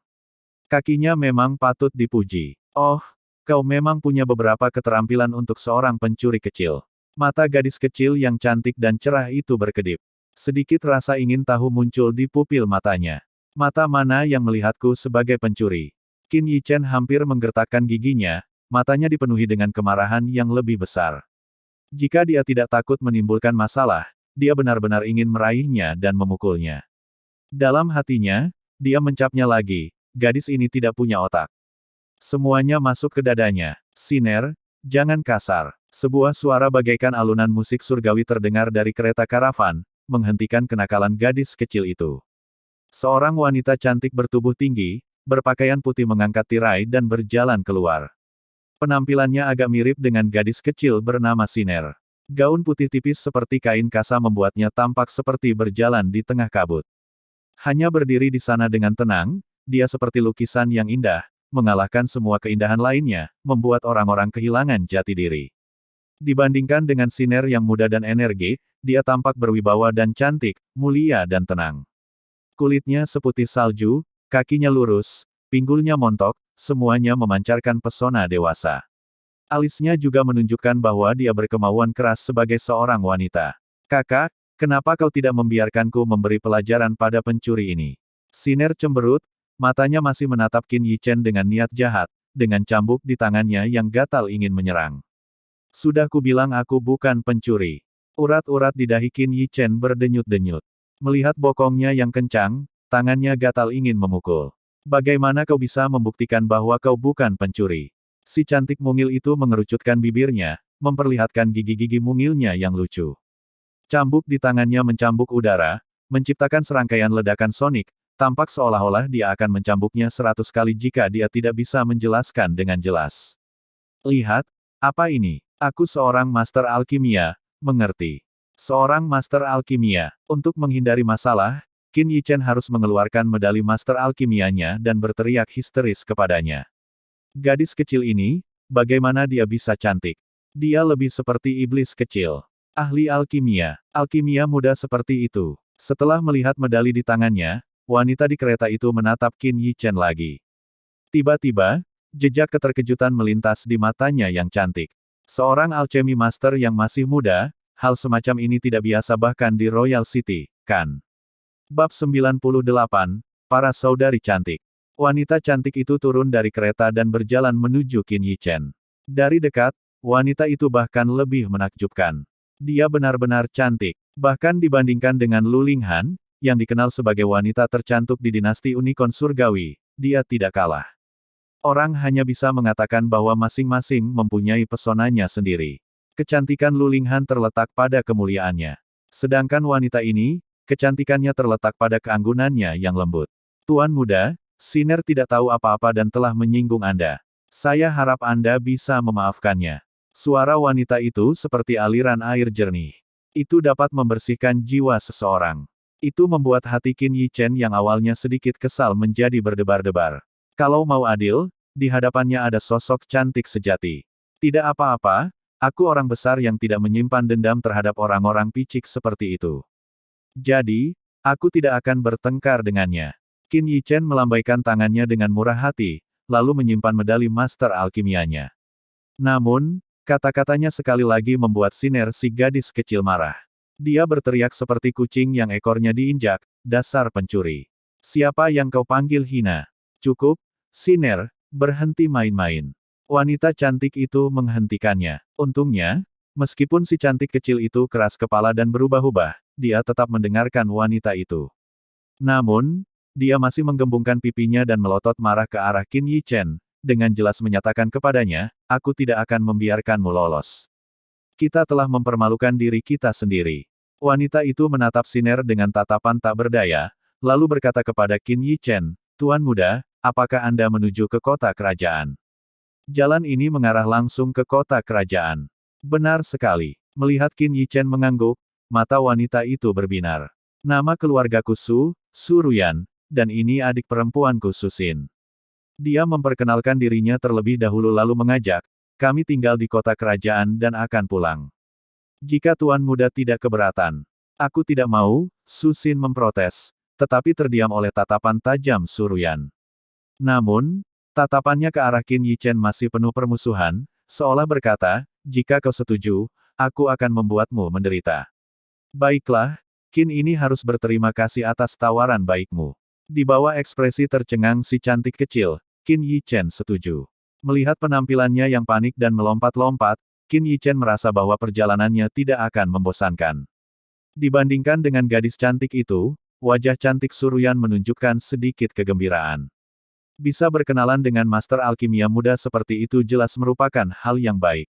Kakinya memang patut dipuji. Oh, kau memang punya beberapa keterampilan untuk seorang pencuri kecil. Mata gadis kecil yang cantik dan cerah itu berkedip. Sedikit rasa ingin tahu muncul di pupil matanya. Mata mana yang melihatku sebagai pencuri? Qin Yichen hampir menggertakkan giginya, matanya dipenuhi dengan kemarahan yang lebih besar. Jika dia tidak takut menimbulkan masalah, dia benar-benar ingin meraihnya dan memukulnya. Dalam hatinya, dia mencapnya lagi, gadis ini tidak punya otak. Semuanya masuk ke dadanya. Siner, jangan kasar. Sebuah suara bagaikan alunan musik surgawi terdengar dari kereta karavan, menghentikan kenakalan gadis kecil itu. Seorang wanita cantik bertubuh tinggi, berpakaian putih mengangkat tirai dan berjalan keluar. Penampilannya agak mirip dengan gadis kecil bernama Siner. Gaun putih tipis seperti kain kasa membuatnya tampak seperti berjalan di tengah kabut. Hanya berdiri di sana dengan tenang, dia seperti lukisan yang indah, mengalahkan semua keindahan lainnya, membuat orang-orang kehilangan jati diri. Dibandingkan dengan Siner yang muda dan energik, dia tampak berwibawa dan cantik, mulia dan tenang. Kulitnya seputih salju, kakinya lurus, pinggulnya montok, semuanya memancarkan pesona dewasa. Alisnya juga menunjukkan bahwa dia berkemauan keras sebagai seorang wanita. Kakak, kenapa kau tidak membiarkanku memberi pelajaran pada pencuri ini? Siner cemberut, matanya masih menatap Qin Yichen dengan niat jahat, dengan cambuk di tangannya yang gatal ingin menyerang. Sudah kubilang aku bukan pencuri. Urat-urat di dahi Qin Yichen berdenyut-denyut. Melihat bokongnya yang kencang, tangannya gatal ingin memukul. Bagaimana kau bisa membuktikan bahwa kau bukan pencuri? Si cantik mungil itu mengerucutkan bibirnya, memperlihatkan gigi-gigi mungilnya yang lucu. Cambuk di tangannya mencambuk udara, menciptakan serangkaian ledakan sonik, tampak seolah-olah dia akan mencambuknya 100 kali jika dia tidak bisa menjelaskan dengan jelas. Lihat, apa ini? Aku seorang master alkimia, mengerti. Seorang master alkimia. Untuk menghindari masalah, Qin Yichen harus mengeluarkan medali master alkimianya dan berteriak histeris kepadanya. Gadis kecil ini, bagaimana dia bisa cantik? Dia lebih seperti iblis kecil. Ahli alkimia. Alkimia muda seperti itu. Setelah melihat medali di tangannya, wanita di kereta itu menatap Qin Yichen lagi. Tiba-tiba, jejak keterkejutan melintas di matanya yang cantik. Seorang alchemy master yang masih muda, hal semacam ini tidak biasa bahkan di Royal City, kan? Bab 98, Para Saudari Cantik. Wanita cantik itu turun dari kereta dan berjalan menuju Qin Yichen. Dari dekat, wanita itu bahkan lebih menakjubkan. Dia benar-benar cantik. Bahkan dibandingkan dengan Lu Linghan, yang dikenal sebagai wanita tercantik di dinasti Unicorn Surgawi, dia tidak kalah. Orang hanya bisa mengatakan bahwa masing-masing mempunyai pesonanya sendiri. Kecantikan Lu Linghan terletak pada kemuliaannya. Sedangkan wanita ini, kecantikannya terletak pada keanggunannya yang lembut. Tuan muda, Siner tidak tahu apa-apa dan telah menyinggung Anda. Saya harap Anda bisa memaafkannya. Suara wanita itu seperti aliran air jernih. Itu dapat membersihkan jiwa seseorang. Itu membuat hati Qin Yichen yang awalnya sedikit kesal menjadi berdebar-debar. Kalau mau adil, di hadapannya ada sosok cantik sejati. Tidak apa-apa, aku orang besar yang tidak menyimpan dendam terhadap orang-orang picik seperti itu. Jadi, aku tidak akan bertengkar dengannya. Qin Yichen melambaikan tangannya dengan murah hati, lalu menyimpan medali master alkimianya. Namun, kata-katanya sekali lagi membuat Siner si gadis kecil marah. Dia berteriak seperti kucing yang ekornya diinjak, dasar pencuri. Siapa yang kau panggil hina? Cukup, Siner, berhenti main-main. Wanita cantik itu menghentikannya. Untungnya, meskipun si cantik kecil itu keras kepala dan berubah-ubah, dia tetap mendengarkan wanita itu. Namun, dia masih menggembungkan pipinya dan melotot marah ke arah Qin Yichen, dengan jelas menyatakan kepadanya, aku tidak akan membiarkanmu lolos. Kita telah mempermalukan diri kita sendiri. Wanita itu menatap Siner dengan tatapan tak berdaya, lalu berkata kepada Qin Yichen, Tuan muda, apakah Anda menuju ke kota kerajaan? Jalan ini mengarah langsung ke kota kerajaan. Benar sekali. Melihat Qin Yichen mengangguk, mata wanita itu berbinar. Nama keluargaku Su Ruyan, dan ini adik perempuanku Susin. Dia memperkenalkan dirinya terlebih dahulu lalu mengajak, kami tinggal di kota kerajaan dan akan pulang. Jika Tuan Muda tidak keberatan. Aku tidak mau, Susin memprotes, tetapi terdiam oleh tatapan tajam Suruyan. Namun, tatapannya ke arah Qin Yichen masih penuh permusuhan, seolah berkata, jika kau setuju, aku akan membuatmu menderita. Baiklah, Qin ini harus berterima kasih atas tawaran baikmu. Di bawah ekspresi tercengang si cantik kecil, Qin Yichen setuju. Melihat penampilannya yang panik dan melompat-lompat, Qin Yichen merasa bahwa perjalanannya tidak akan membosankan. Dibandingkan dengan gadis cantik itu, wajah cantik Suruyan menunjukkan sedikit kegembiraan. Bisa berkenalan dengan master alkimia muda seperti itu jelas merupakan hal yang baik.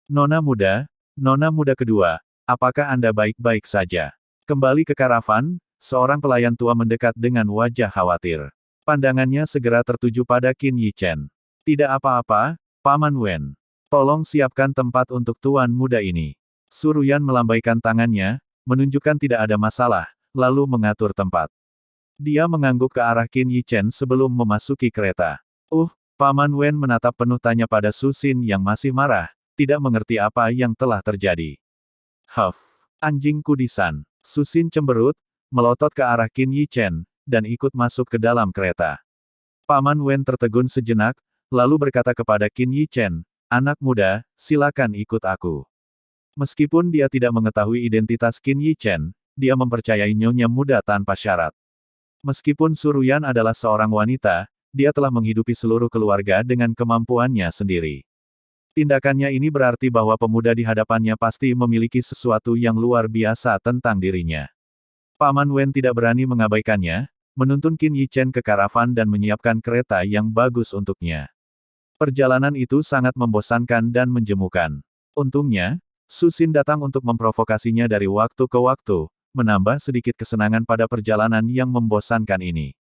Nona muda kedua, apakah Anda baik-baik saja? Kembali ke karavan, seorang pelayan tua mendekat dengan wajah khawatir. Pandangannya segera tertuju pada Qin Yichen. Tidak apa-apa, Paman Wen. Tolong siapkan tempat untuk tuan muda ini. Suruyan melambaikan tangannya, menunjukkan tidak ada masalah, lalu mengatur tempat. Dia mengangguk ke arah Qin Yichen sebelum memasuki kereta. Paman Wen menatap penuh tanya pada Susin yang masih marah, tidak mengerti apa yang telah terjadi. Anjing kudisan. Susin cemberut, melotot ke arah Qin Yichen, dan ikut masuk ke dalam kereta. Paman Wen tertegun sejenak, lalu berkata kepada Qin Yichen, anak muda, silakan ikut aku. Meskipun dia tidak mengetahui identitas Qin Yichen, dia mempercayai nyonya muda tanpa syarat. Meskipun Suruyan adalah seorang wanita, dia telah menghidupi seluruh keluarga dengan kemampuannya sendiri. Tindakannya ini berarti bahwa pemuda di hadapannya pasti memiliki sesuatu yang luar biasa tentang dirinya. Paman Wen tidak berani mengabaikannya, menuntun Qin Yichen ke karavan dan menyiapkan kereta yang bagus untuknya. Perjalanan itu sangat membosankan dan menjemukan. Untungnya, Susin datang untuk memprovokasinya dari waktu ke waktu, menambah sedikit kesenangan pada perjalanan yang membosankan ini.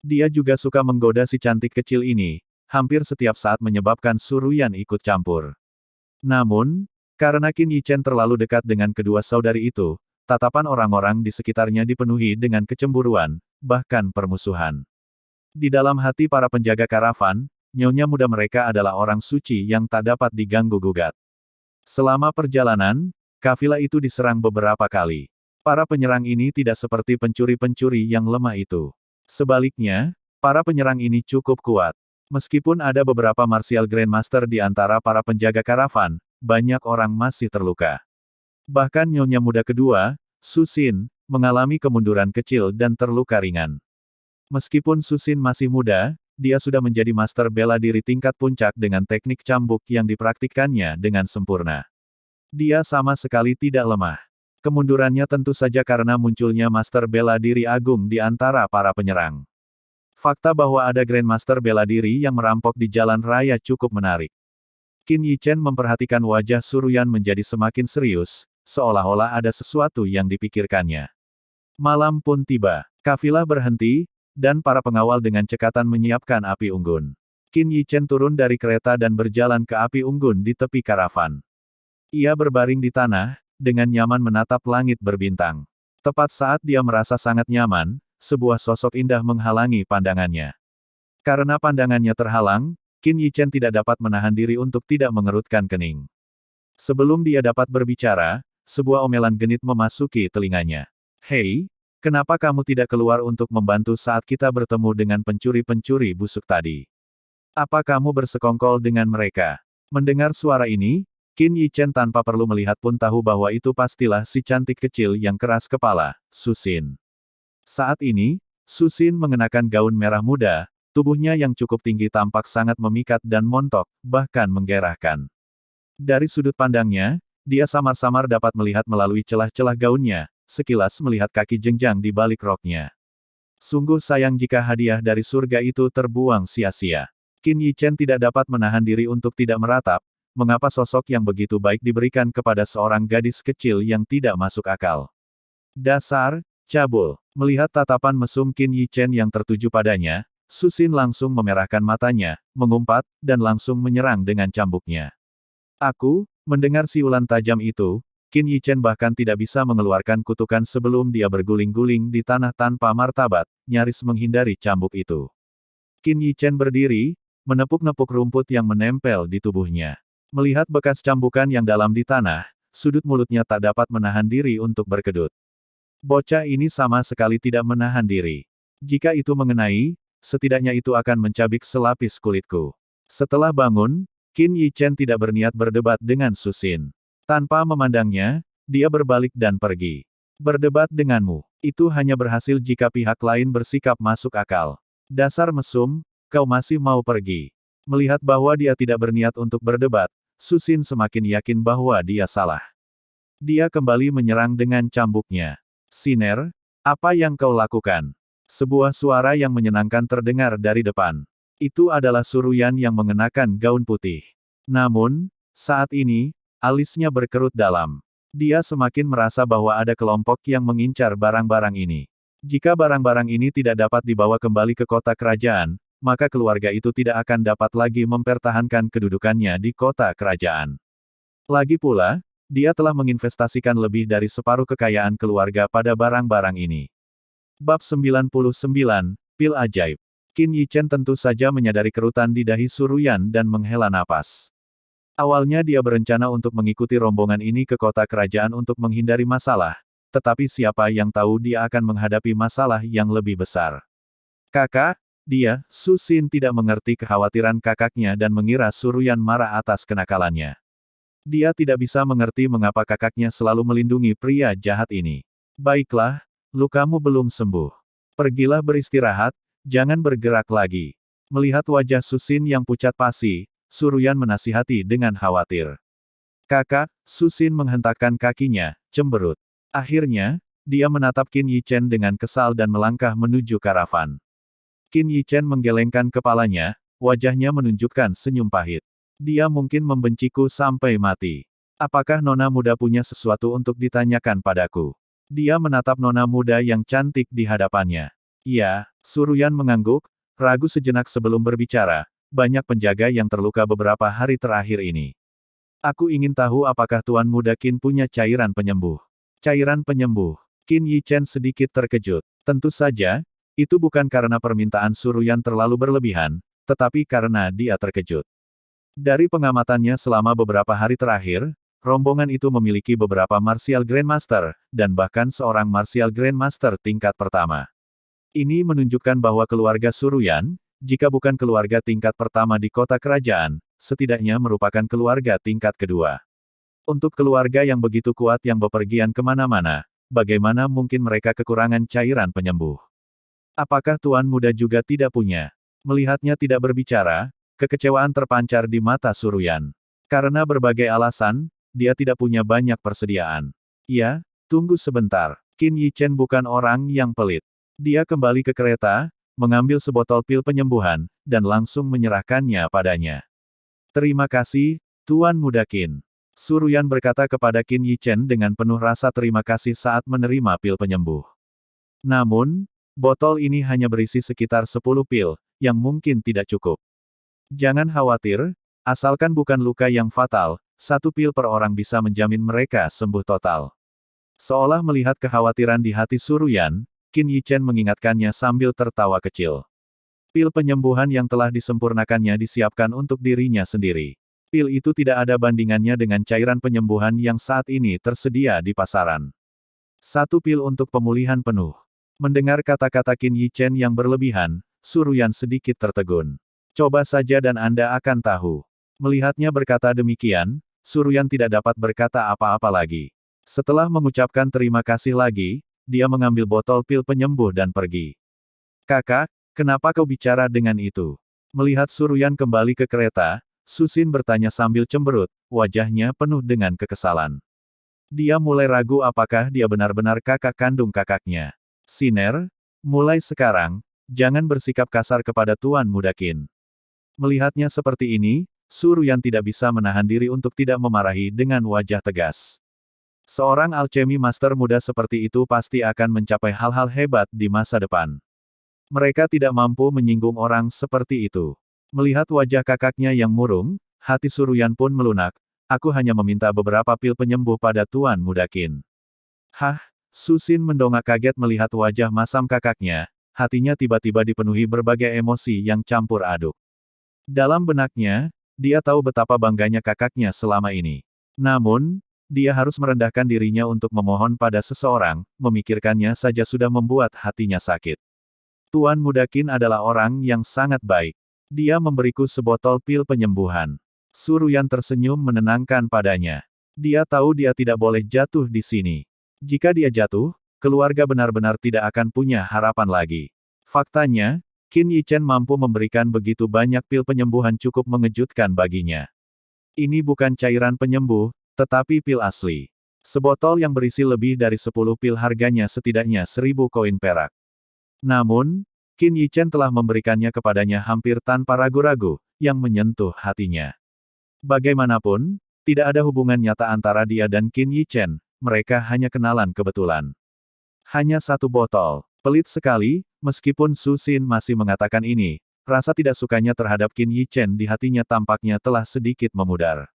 Dia juga suka menggoda si cantik kecil ini, hampir setiap saat menyebabkan Suruyan ikut campur. Namun, karena Qin Yichen terlalu dekat dengan kedua saudari itu, tatapan orang-orang di sekitarnya dipenuhi dengan kecemburuan, bahkan permusuhan. Di dalam hati para penjaga karavan, nyonya muda mereka adalah orang suci yang tak dapat diganggu-gugat. Selama perjalanan, kafilah itu diserang beberapa kali. Para penyerang ini tidak seperti pencuri-pencuri yang lemah itu. Sebaliknya, para penyerang ini cukup kuat. Meskipun ada beberapa martial grandmaster di antara para penjaga karavan, banyak orang masih terluka. Bahkan nyonya muda kedua, Susin, mengalami kemunduran kecil dan terluka ringan. Meskipun Susin masih muda, dia sudah menjadi master bela diri tingkat puncak dengan teknik cambuk yang dipraktikkannya dengan sempurna. Dia sama sekali tidak lemah. Kemundurannya tentu saja karena munculnya master bela diri agung di antara para penyerang. Fakta bahwa ada grandmaster bela diri yang merampok di jalan raya cukup menarik. Qin Yichen memperhatikan wajah Suruyan menjadi semakin serius, seolah-olah ada sesuatu yang dipikirkannya. Malam pun tiba. Kafilah berhenti, dan para pengawal dengan cekatan menyiapkan api unggun. Qin Yichen turun dari kereta dan berjalan ke api unggun di tepi karavan. Ia berbaring di tanah, dengan nyaman menatap langit berbintang. Tepat saat dia merasa sangat nyaman, sebuah sosok indah menghalangi pandangannya. Karena pandangannya terhalang, Qin Yichen tidak dapat menahan diri untuk tidak mengerutkan kening. Sebelum dia dapat berbicara, sebuah omelan genit memasuki telinganya. Hei, kenapa kamu tidak keluar untuk membantu saat kita bertemu dengan pencuri-pencuri busuk tadi? Apa kamu bersekongkol dengan mereka? Mendengar suara ini, Qin Yichen tanpa perlu melihat pun tahu bahwa itu pastilah si cantik kecil yang keras kepala, Susin. Saat ini, Susin mengenakan gaun merah muda, tubuhnya yang cukup tinggi tampak sangat memikat dan montok, bahkan menggairahkan. Dari sudut pandangnya, dia samar-samar dapat melihat melalui celah-celah gaunnya, sekilas melihat kaki jenjang di balik roknya. Sungguh sayang jika hadiah dari surga itu terbuang sia-sia. Qin Yichen tidak dapat menahan diri untuk tidak meratap, mengapa sosok yang begitu baik diberikan kepada seorang gadis kecil yang tidak masuk akal. Dasar, cabul. Melihat tatapan mesum Qin Yichen yang tertuju padanya, Susin langsung memerahkan matanya, mengumpat, dan langsung menyerang dengan cambuknya. Mendengar siulan tajam itu, Qin Yichen bahkan tidak bisa mengeluarkan kutukan sebelum dia berguling-guling di tanah tanpa martabat, nyaris menghindari cambuk itu. Qin Yichen berdiri, menepuk-nepuk rumput yang menempel di tubuhnya. Melihat bekas cambukan yang dalam di tanah, sudut mulutnya tak dapat menahan diri untuk berkedut. Bocah ini sama sekali tidak menahan diri. Jika itu mengenai, setidaknya itu akan mencabik selapis kulitku. Setelah bangun, Qin Yichen tidak berniat berdebat dengan Su Xin. Tanpa memandangnya, dia berbalik dan pergi. Berdebat denganmu, itu hanya berhasil jika pihak lain bersikap masuk akal. Dasar mesum, kau masih mau pergi. Melihat bahwa dia tidak berniat untuk berdebat, Su Xin semakin yakin bahwa dia salah. Dia kembali menyerang dengan cambuknya. Siner, apa yang kau lakukan? Sebuah suara yang menyenangkan terdengar dari depan. Itu adalah Suruyan yang mengenakan gaun putih. Namun, saat ini, alisnya berkerut dalam. Dia semakin merasa bahwa ada kelompok yang mengincar barang-barang ini. Jika barang-barang ini tidak dapat dibawa kembali ke kota kerajaan, maka keluarga itu tidak akan dapat lagi mempertahankan kedudukannya di kota kerajaan. Lagi pula, dia telah menginvestasikan lebih dari separuh kekayaan keluarga pada barang-barang ini. Bab 99, Pil Ajaib. Qin Yichen tentu saja menyadari kerutan di dahi Suruyan dan menghela napas. Awalnya dia berencana untuk mengikuti rombongan ini ke kota kerajaan untuk menghindari masalah, tetapi siapa yang tahu dia akan menghadapi masalah yang lebih besar. Kakak, dia, Su Xin tidak mengerti kekhawatiran kakaknya dan mengira Suruyan marah atas kenakalannya. Dia tidak bisa mengerti mengapa kakaknya selalu melindungi pria jahat ini. Baiklah, lukamu belum sembuh. Pergilah beristirahat, jangan bergerak lagi. Melihat wajah Su Xin yang pucat pasi, Suruyan menasihati dengan khawatir. Kakak, Su Xin menghentakkan kakinya, cemberut. Akhirnya, dia menatap Qin Yichen dengan kesal dan melangkah menuju karavan. Qin Yichen menggelengkan kepalanya, wajahnya menunjukkan senyum pahit. Dia mungkin membenciku sampai mati. Apakah nona muda punya sesuatu untuk ditanyakan padaku? Dia menatap nona muda yang cantik di hadapannya. Iya, Suruyan mengangguk, ragu sejenak sebelum berbicara. Banyak penjaga yang terluka beberapa hari terakhir ini. Aku ingin tahu apakah Tuan Muda Qin punya cairan penyembuh. Cairan penyembuh. Qin Yichen sedikit terkejut. Tentu saja, itu bukan karena permintaan Suruyan terlalu berlebihan, tetapi karena dia terkejut. Dari pengamatannya selama beberapa hari terakhir, rombongan itu memiliki beberapa Martial Grandmaster, dan bahkan seorang Martial Grandmaster tingkat pertama. Ini menunjukkan bahwa keluarga Suruyan, jika bukan keluarga tingkat pertama di kota kerajaan, setidaknya merupakan keluarga tingkat kedua. Untuk keluarga yang begitu kuat yang bepergian kemana-mana, bagaimana mungkin mereka kekurangan cairan penyembuh? Apakah Tuan Muda juga tidak punya? Melihatnya tidak berbicara, kekecewaan terpancar di mata Suruyan. Karena berbagai alasan, dia tidak punya banyak persediaan. Ya, tunggu sebentar. Qin Yichen bukan orang yang pelit. Dia kembali ke kereta, mengambil sebotol pil penyembuhan, dan langsung menyerahkannya padanya. Terima kasih, Tuan Muda Qin. Suruyan berkata kepada Qin Yichen dengan penuh rasa terima kasih saat menerima pil penyembuh. Namun, botol ini hanya berisi sekitar 10 pil, yang mungkin tidak cukup. Jangan khawatir, asalkan bukan luka yang fatal, 1 pil per orang bisa menjamin mereka sembuh total. Seolah melihat kekhawatiran di hati Suruyan, Qin Yichen mengingatkannya sambil tertawa kecil. Pil penyembuhan yang telah disempurnakannya disiapkan untuk dirinya sendiri. Pil itu tidak ada bandingannya dengan cairan penyembuhan yang saat ini tersedia di pasaran. 1 pil untuk pemulihan penuh. Mendengar kata-kata Qin Yichen yang berlebihan, Suruyan sedikit tertegun. Coba saja dan Anda akan tahu. Melihatnya berkata demikian, Suruyan tidak dapat berkata apa-apa lagi. Setelah mengucapkan terima kasih lagi, dia mengambil botol pil penyembuh dan pergi. Kakak, kenapa kau bicara dengan itu? Melihat Suruyan kembali ke kereta, Su Xin bertanya sambil cemberut, wajahnya penuh dengan kekesalan. Dia mulai ragu apakah dia benar-benar kakak kandung kakaknya. Siner, mulai sekarang, jangan bersikap kasar kepada Tuan Muda Qin. Melihatnya seperti ini, Suruyan tidak bisa menahan diri untuk tidak memarahi dengan wajah tegas. Seorang alchemy master muda seperti itu pasti akan mencapai hal-hal hebat di masa depan. Mereka tidak mampu menyinggung orang seperti itu. Melihat wajah kakaknya yang murung, hati Suruyan pun melunak, Aku hanya meminta beberapa pil penyembuh pada Tuan Muda Qin. Hah? Susin mendongak kaget melihat wajah masam kakaknya, hatinya tiba-tiba dipenuhi berbagai emosi yang campur aduk. Dalam benaknya, dia tahu betapa bangganya kakaknya selama ini. Namun, dia harus merendahkan dirinya untuk memohon pada seseorang, memikirkannya saja sudah membuat hatinya sakit. Tuan Muda Qin adalah orang yang sangat baik. Dia memberiku sebotol pil penyembuhan. Suruyan tersenyum menenangkan padanya. Dia tahu dia tidak boleh jatuh di sini. Jika dia jatuh, keluarga benar-benar tidak akan punya harapan lagi. Faktanya, Qin Yichen mampu memberikan begitu banyak pil penyembuhan cukup mengejutkan baginya. Ini bukan cairan penyembuh, tetapi pil asli. Sebotol yang berisi lebih dari 10 pil harganya setidaknya 1000 koin perak. Namun, Qin Yichen telah memberikannya kepadanya hampir tanpa ragu-ragu, yang menyentuh hatinya. Bagaimanapun, tidak ada hubungan nyata antara dia dan Qin Yichen, mereka hanya kenalan kebetulan. Hanya satu botol. Pelit sekali, meskipun Su Xin masih mengatakan ini, rasa tidak sukanya terhadap Qin Yichen di hatinya tampaknya telah sedikit memudar.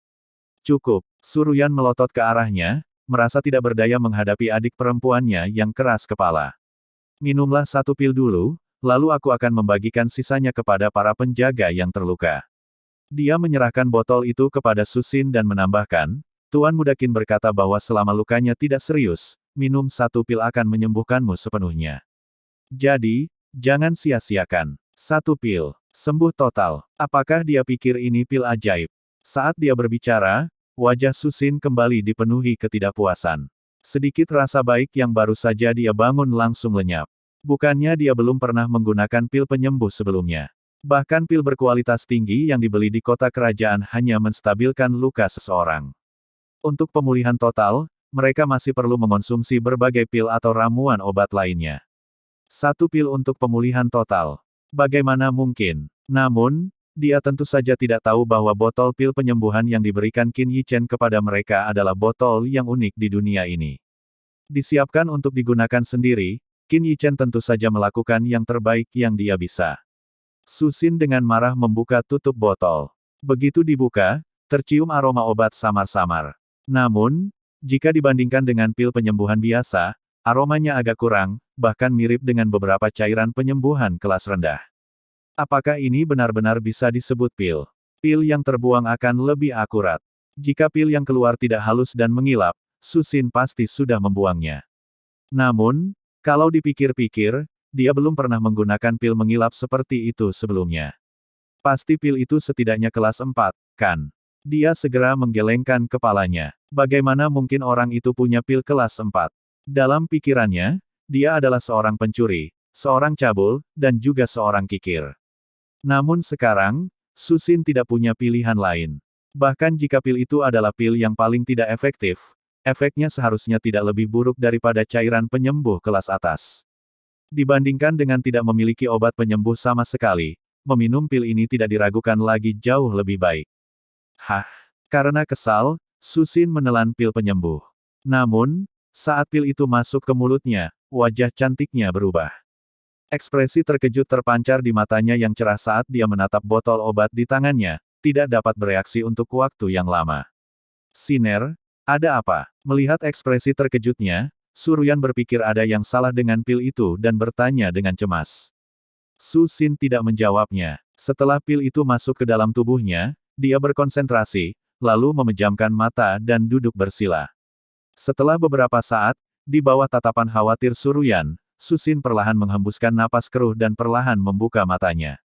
Cukup, Suruyan melotot ke arahnya, merasa tidak berdaya menghadapi adik perempuannya yang keras kepala. Minumlah satu pil dulu, lalu aku akan membagikan sisanya kepada para penjaga yang terluka. Dia menyerahkan botol itu kepada Su Xin dan menambahkan, Tuan Muda Qin berkata bahwa selama lukanya tidak serius, minum satu pil akan menyembuhkanmu sepenuhnya. Jadi, jangan sia-siakan. Satu pil, sembuh total. Apakah dia pikir ini pil ajaib? Saat dia berbicara, wajah Su Xin kembali dipenuhi ketidakpuasan. Sedikit rasa baik yang baru saja dia bangun langsung lenyap. Bukannya dia belum pernah menggunakan pil penyembuh sebelumnya. Bahkan pil berkualitas tinggi yang dibeli di kota kerajaan hanya menstabilkan luka seseorang. Untuk pemulihan total, mereka masih perlu mengonsumsi berbagai pil atau ramuan obat lainnya. Satu pil untuk pemulihan total. Bagaimana mungkin? Namun, dia tentu saja tidak tahu bahwa botol pil penyembuhan yang diberikan Qin Yichen kepada mereka adalah botol yang unik di dunia ini. Disiapkan untuk digunakan sendiri, Qin Yichen tentu saja melakukan yang terbaik yang dia bisa. Su Xin dengan marah membuka tutup botol. Begitu dibuka, tercium aroma obat samar-samar. Namun, jika dibandingkan dengan pil penyembuhan biasa, aromanya agak kurang, bahkan mirip dengan beberapa cairan penyembuhan kelas rendah. Apakah ini benar-benar bisa disebut pil? Pil yang terbuang akan lebih akurat. Jika pil yang keluar tidak halus dan mengilap, Su Xin pasti sudah membuangnya. Namun, kalau dipikir-pikir, dia belum pernah menggunakan pil mengilap seperti itu sebelumnya. Pasti pil itu setidaknya kelas 4, kan? Dia segera menggelengkan kepalanya. Bagaimana mungkin orang itu punya pil kelas 4? Dalam pikirannya, dia adalah seorang pencuri, seorang cabul, dan juga seorang kikir. Namun sekarang, Su Xin tidak punya pilihan lain. Bahkan jika pil itu adalah pil yang paling tidak efektif, efeknya seharusnya tidak lebih buruk daripada cairan penyembuh kelas atas. Dibandingkan dengan tidak memiliki obat penyembuh sama sekali, meminum pil ini tidak diragukan lagi jauh lebih baik. Hah? Karena kesal, Su Xin menelan pil penyembuh. Namun, saat pil itu masuk ke mulutnya, wajah cantiknya berubah. Ekspresi terkejut terpancar di matanya yang cerah saat dia menatap botol obat di tangannya, tidak dapat bereaksi untuk waktu yang lama. Siner, ada apa? Melihat ekspresi terkejutnya, Suruyan berpikir ada yang salah dengan pil itu dan bertanya dengan cemas. Su Xin tidak menjawabnya. Setelah pil itu masuk ke dalam tubuhnya, dia berkonsentrasi, lalu memejamkan mata dan duduk bersila. Setelah beberapa saat, di bawah tatapan khawatir Suruyan, Su Xin perlahan menghembuskan napas keruh dan perlahan membuka matanya.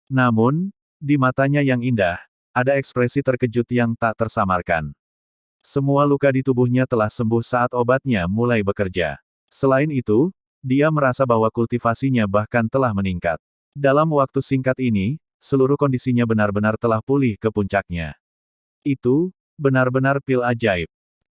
Namun, di matanya yang indah, ada ekspresi terkejut yang tak tersamarkan. Semua luka di tubuhnya telah sembuh saat obatnya mulai bekerja. Selain itu, dia merasa bahwa kultivasinya bahkan telah meningkat. Dalam waktu singkat ini, seluruh kondisinya benar-benar telah pulih ke puncaknya. Itu, benar-benar pil ajaib.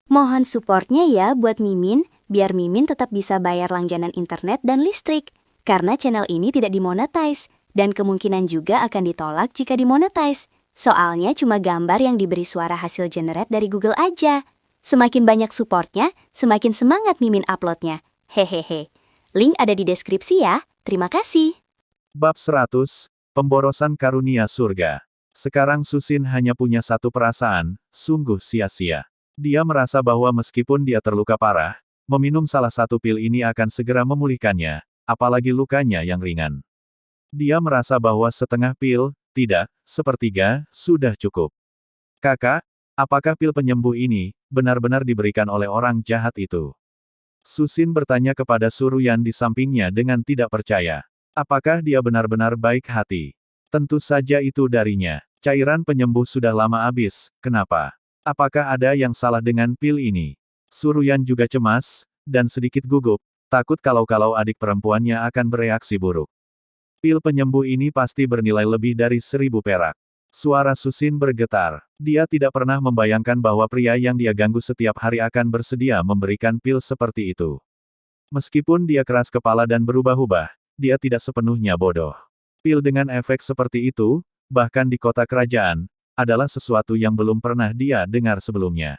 Mohon supportnya ya buat Mimin, biar Mimin tetap bisa bayar langganan internet dan listrik. Karena channel ini tidak dimonetize, dan kemungkinan juga akan ditolak jika dimonetize. Soalnya cuma gambar yang diberi suara hasil generate dari Google aja. Semakin banyak supportnya, semakin semangat Mimin uploadnya. Hehehe. Link ada di deskripsi ya. Terima kasih. Bab 100, Pemborosan Karunia Surga. Sekarang Susin hanya punya satu perasaan, sungguh sia-sia. Dia merasa bahwa meskipun dia terluka parah, meminum salah satu pil ini akan segera memulihkannya, apalagi lukanya yang ringan. Dia merasa bahwa setengah pil, tidak, sepertiga, sudah cukup. Kakak, apakah pil penyembuh ini, benar-benar diberikan oleh orang jahat itu? Susin bertanya kepada Suruyan di sampingnya dengan tidak percaya. Apakah dia benar-benar baik hati? Tentu saja itu darinya. Cairan penyembuh sudah lama habis, kenapa? Apakah ada yang salah dengan pil ini? Suruyan juga cemas, dan sedikit gugup, takut kalau adik perempuannya akan bereaksi buruk. Pil penyembuh ini pasti bernilai lebih dari 1000 perak. Suara Susin bergetar. Dia tidak pernah membayangkan bahwa pria yang dia ganggu setiap hari akan bersedia memberikan pil seperti itu. Meskipun dia keras kepala dan berubah-ubah, dia tidak sepenuhnya bodoh. Pil dengan efek seperti itu, bahkan di kota kerajaan, adalah sesuatu yang belum pernah dia dengar sebelumnya.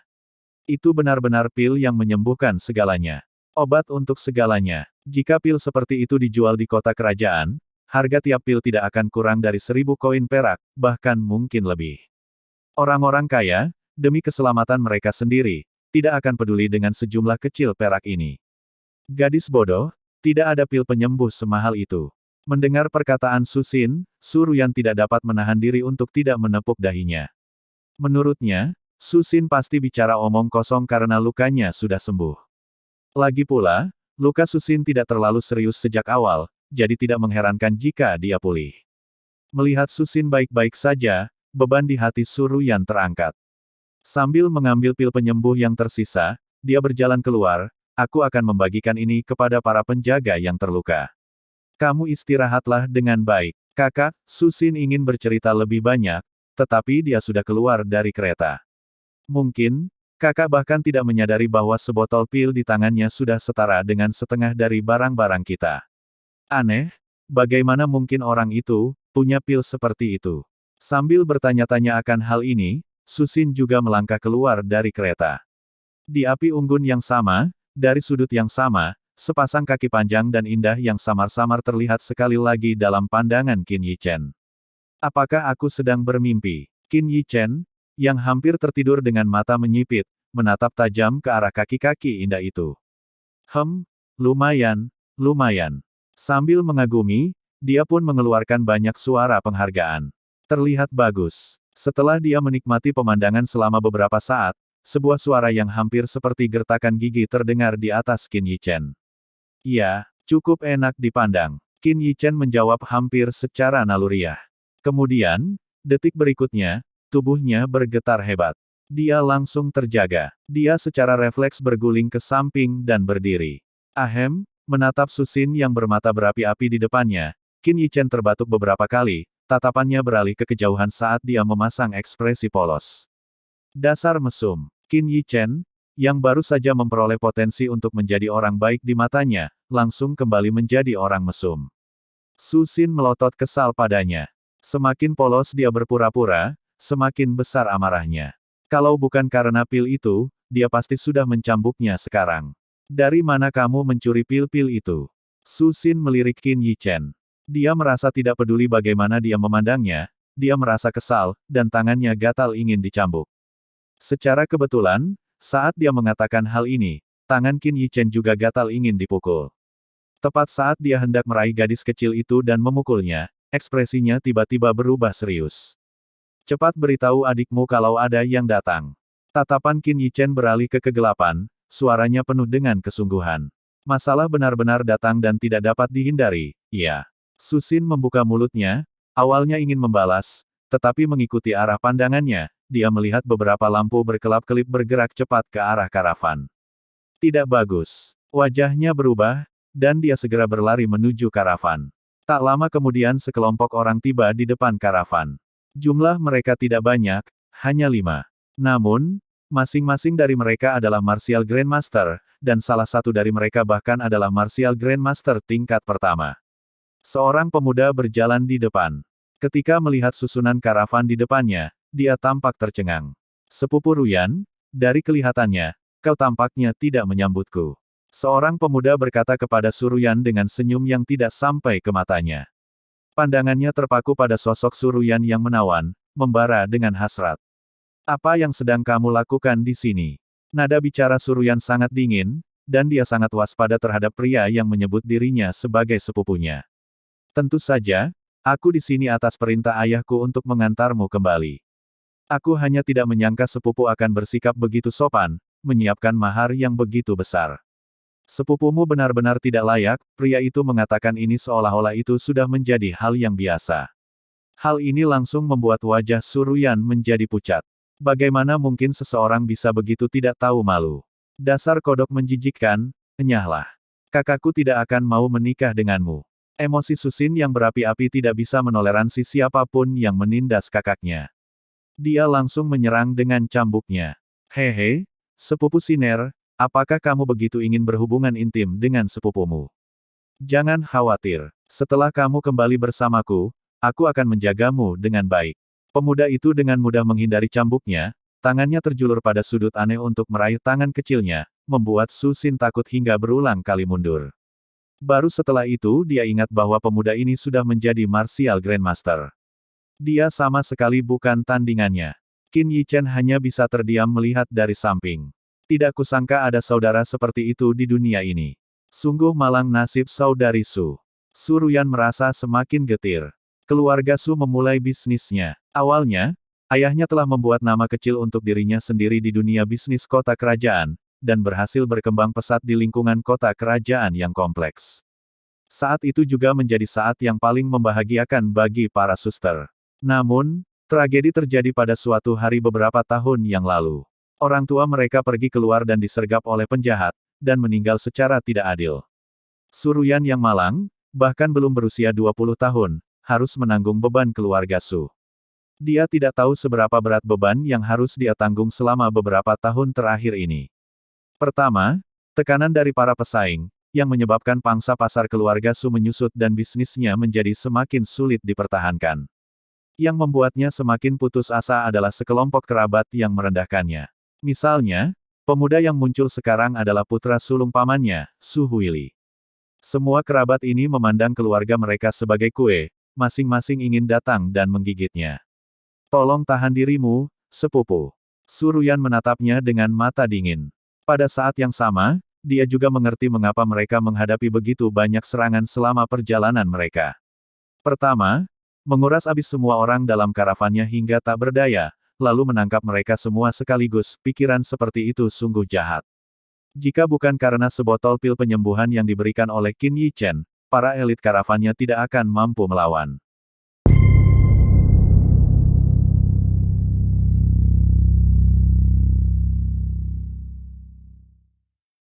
Itu benar-benar pil yang menyembuhkan segalanya. Obat untuk segalanya. Jika pil seperti itu dijual di kota kerajaan, harga tiap pil tidak akan kurang dari 1000 koin perak, bahkan mungkin lebih. Orang-orang kaya, demi keselamatan mereka sendiri, tidak akan peduli dengan sejumlah kecil perak ini. Gadis bodoh, tidak ada pil penyembuh semahal itu. Mendengar perkataan Susin, Suruyan tidak dapat menahan diri untuk tidak menepuk dahinya. Menurutnya, Susin pasti bicara omong kosong karena lukanya sudah sembuh. Lagi pula, luka Susin tidak terlalu serius sejak awal, jadi tidak mengherankan jika dia pulih. Melihat Susin baik-baik saja, beban di hati Suruyan terangkat. Sambil mengambil pil penyembuh yang tersisa, dia berjalan keluar, aku akan membagikan ini kepada para penjaga yang terluka. Kamu istirahatlah dengan baik. Kakak, Susin ingin bercerita lebih banyak, tetapi dia sudah keluar dari kereta. Mungkin, kakak bahkan tidak menyadari bahwa sebotol pil di tangannya sudah setara dengan setengah dari barang-barang kita. Aneh, bagaimana mungkin orang itu punya pil seperti itu? Sambil bertanya-tanya akan hal ini, Susin juga melangkah keluar dari kereta. Di api unggun yang sama, dari sudut yang sama, sepasang kaki panjang dan indah yang samar-samar terlihat sekali lagi dalam pandangan Qin Yichen. Apakah aku sedang bermimpi? Qin Yichen, yang hampir tertidur dengan mata menyipit, menatap tajam ke arah kaki-kaki indah itu. Lumayan, lumayan. Sambil mengagumi, dia pun mengeluarkan banyak suara penghargaan. Terlihat bagus. Setelah dia menikmati pemandangan selama beberapa saat, sebuah suara yang hampir seperti gertakan gigi terdengar di atas Qin Yichen. Ya, cukup enak dipandang. Qin Yichen menjawab hampir secara naluriah. Kemudian, detik berikutnya, tubuhnya bergetar hebat. Dia langsung terjaga. Dia secara refleks berguling ke samping dan berdiri. Menatap Susin yang bermata berapi-api di depannya, Qin Yichen terbatuk beberapa kali, tatapannya beralih ke kejauhan saat dia memasang ekspresi polos. Dasar mesum. Qin Yichen, yang baru saja memperoleh potensi untuk menjadi orang baik di matanya, langsung kembali menjadi orang mesum. Susin melotot kesal padanya. Semakin polos dia berpura-pura, semakin besar amarahnya. Kalau bukan karena pil itu, dia pasti sudah mencambuknya sekarang. Dari mana kamu mencuri pil-pil itu? Susin melirik Qin Yichen. Dia merasa tidak peduli bagaimana dia memandangnya, dia merasa kesal, dan tangannya gatal ingin dicambuk. Secara kebetulan, saat dia mengatakan hal ini, tangan Qin Yichen juga gatal ingin dipukul. Tepat saat dia hendak meraih gadis kecil itu dan memukulnya, ekspresinya tiba-tiba berubah serius. Cepat beritahu adikmu kalau ada yang datang. Tatapan Qin Yichen beralih ke kegelapan, suaranya penuh dengan kesungguhan. Masalah benar-benar datang dan tidak dapat dihindari, ya. Susin membuka mulutnya, awalnya ingin membalas, tetapi mengikuti arah pandangannya, dia melihat beberapa lampu berkelap-kelip bergerak cepat ke arah karavan. Tidak bagus. Wajahnya berubah, dan dia segera berlari menuju karavan. Tak lama kemudian sekelompok orang tiba di depan karavan. Jumlah mereka tidak banyak, hanya 5. Namun, masing-masing dari mereka adalah Martial Grandmaster, dan salah satu dari mereka bahkan adalah Martial Grandmaster tingkat pertama. Seorang pemuda berjalan di depan. Ketika melihat susunan karavan di depannya, dia tampak tercengang. Sepupu Ruyan, dari kelihatannya, kau tampaknya tidak menyambutku. Seorang pemuda berkata kepada Suruyan dengan senyum yang tidak sampai ke matanya. Pandangannya terpaku pada sosok Suruyan yang menawan, membara dengan hasrat. Apa yang sedang kamu lakukan di sini? Nada bicara Suryan sangat dingin, dan dia sangat waspada terhadap pria yang menyebut dirinya sebagai sepupunya. Tentu saja, aku di sini atas perintah ayahku untuk mengantarmu kembali. Aku hanya tidak menyangka sepupu akan bersikap begitu sopan, menyiapkan mahar yang begitu besar. Sepupumu benar-benar tidak layak, pria itu mengatakan ini seolah-olah itu sudah menjadi hal yang biasa. Hal ini langsung membuat wajah Suryan menjadi pucat. Bagaimana mungkin seseorang bisa begitu tidak tahu malu? Dasar kodok menjijikkan, enyahlah. Kakakku tidak akan mau menikah denganmu. Emosi Susin yang berapi-api tidak bisa menoleransi siapapun yang menindas kakaknya. Dia langsung menyerang dengan cambuknya. Hehe, sepupu Siner, apakah kamu begitu ingin berhubungan intim dengan sepupumu? Jangan khawatir, setelah kamu kembali bersamaku, aku akan menjagamu dengan baik. Pemuda itu dengan mudah menghindari cambuknya, tangannya terjulur pada sudut aneh untuk meraih tangan kecilnya, membuat Susin takut hingga berulang kali mundur. Baru setelah itu dia ingat bahwa pemuda ini sudah menjadi Martial Grandmaster. Dia sama sekali bukan tandingannya. Qin Yichen hanya bisa terdiam melihat dari samping. Tidak kusangka ada saudara seperti itu di dunia ini. Sungguh malang nasib saudari Su. Suryan merasa semakin getir. Keluarga Su memulai bisnisnya. Awalnya, ayahnya telah membuat nama kecil untuk dirinya sendiri di dunia bisnis kota kerajaan, dan berhasil berkembang pesat di lingkungan kota kerajaan yang kompleks. Saat itu juga menjadi saat yang paling membahagiakan bagi para suster. Namun, tragedi terjadi pada suatu hari beberapa tahun yang lalu. Orang tua mereka pergi keluar dan disergap oleh penjahat, dan meninggal secara tidak adil. Suryan yang malang, bahkan belum berusia 20 tahun, harus menanggung beban keluarga Su. Dia tidak tahu seberapa berat beban yang harus dia tanggung selama beberapa tahun terakhir ini. Pertama, tekanan dari para pesaing, yang menyebabkan pangsa pasar keluarga Su menyusut dan bisnisnya menjadi semakin sulit dipertahankan. Yang membuatnya semakin putus asa adalah sekelompok kerabat yang merendahkannya. Misalnya, pemuda yang muncul sekarang adalah putra sulung pamannya, Su Huili. Semua kerabat ini memandang keluarga mereka sebagai kue, masing-masing ingin datang dan menggigitnya. Tolong tahan dirimu, sepupu. Suryan menatapnya dengan mata dingin. Pada saat yang sama, dia juga mengerti mengapa mereka menghadapi begitu banyak serangan selama perjalanan mereka. Pertama, menguras habis semua orang dalam karavannya hingga tak berdaya, lalu menangkap mereka semua sekaligus, pikiran seperti itu sungguh jahat. Jika bukan karena sebotol pil penyembuhan yang diberikan oleh Qin Yichen, para elit karavannya tidak akan mampu melawan.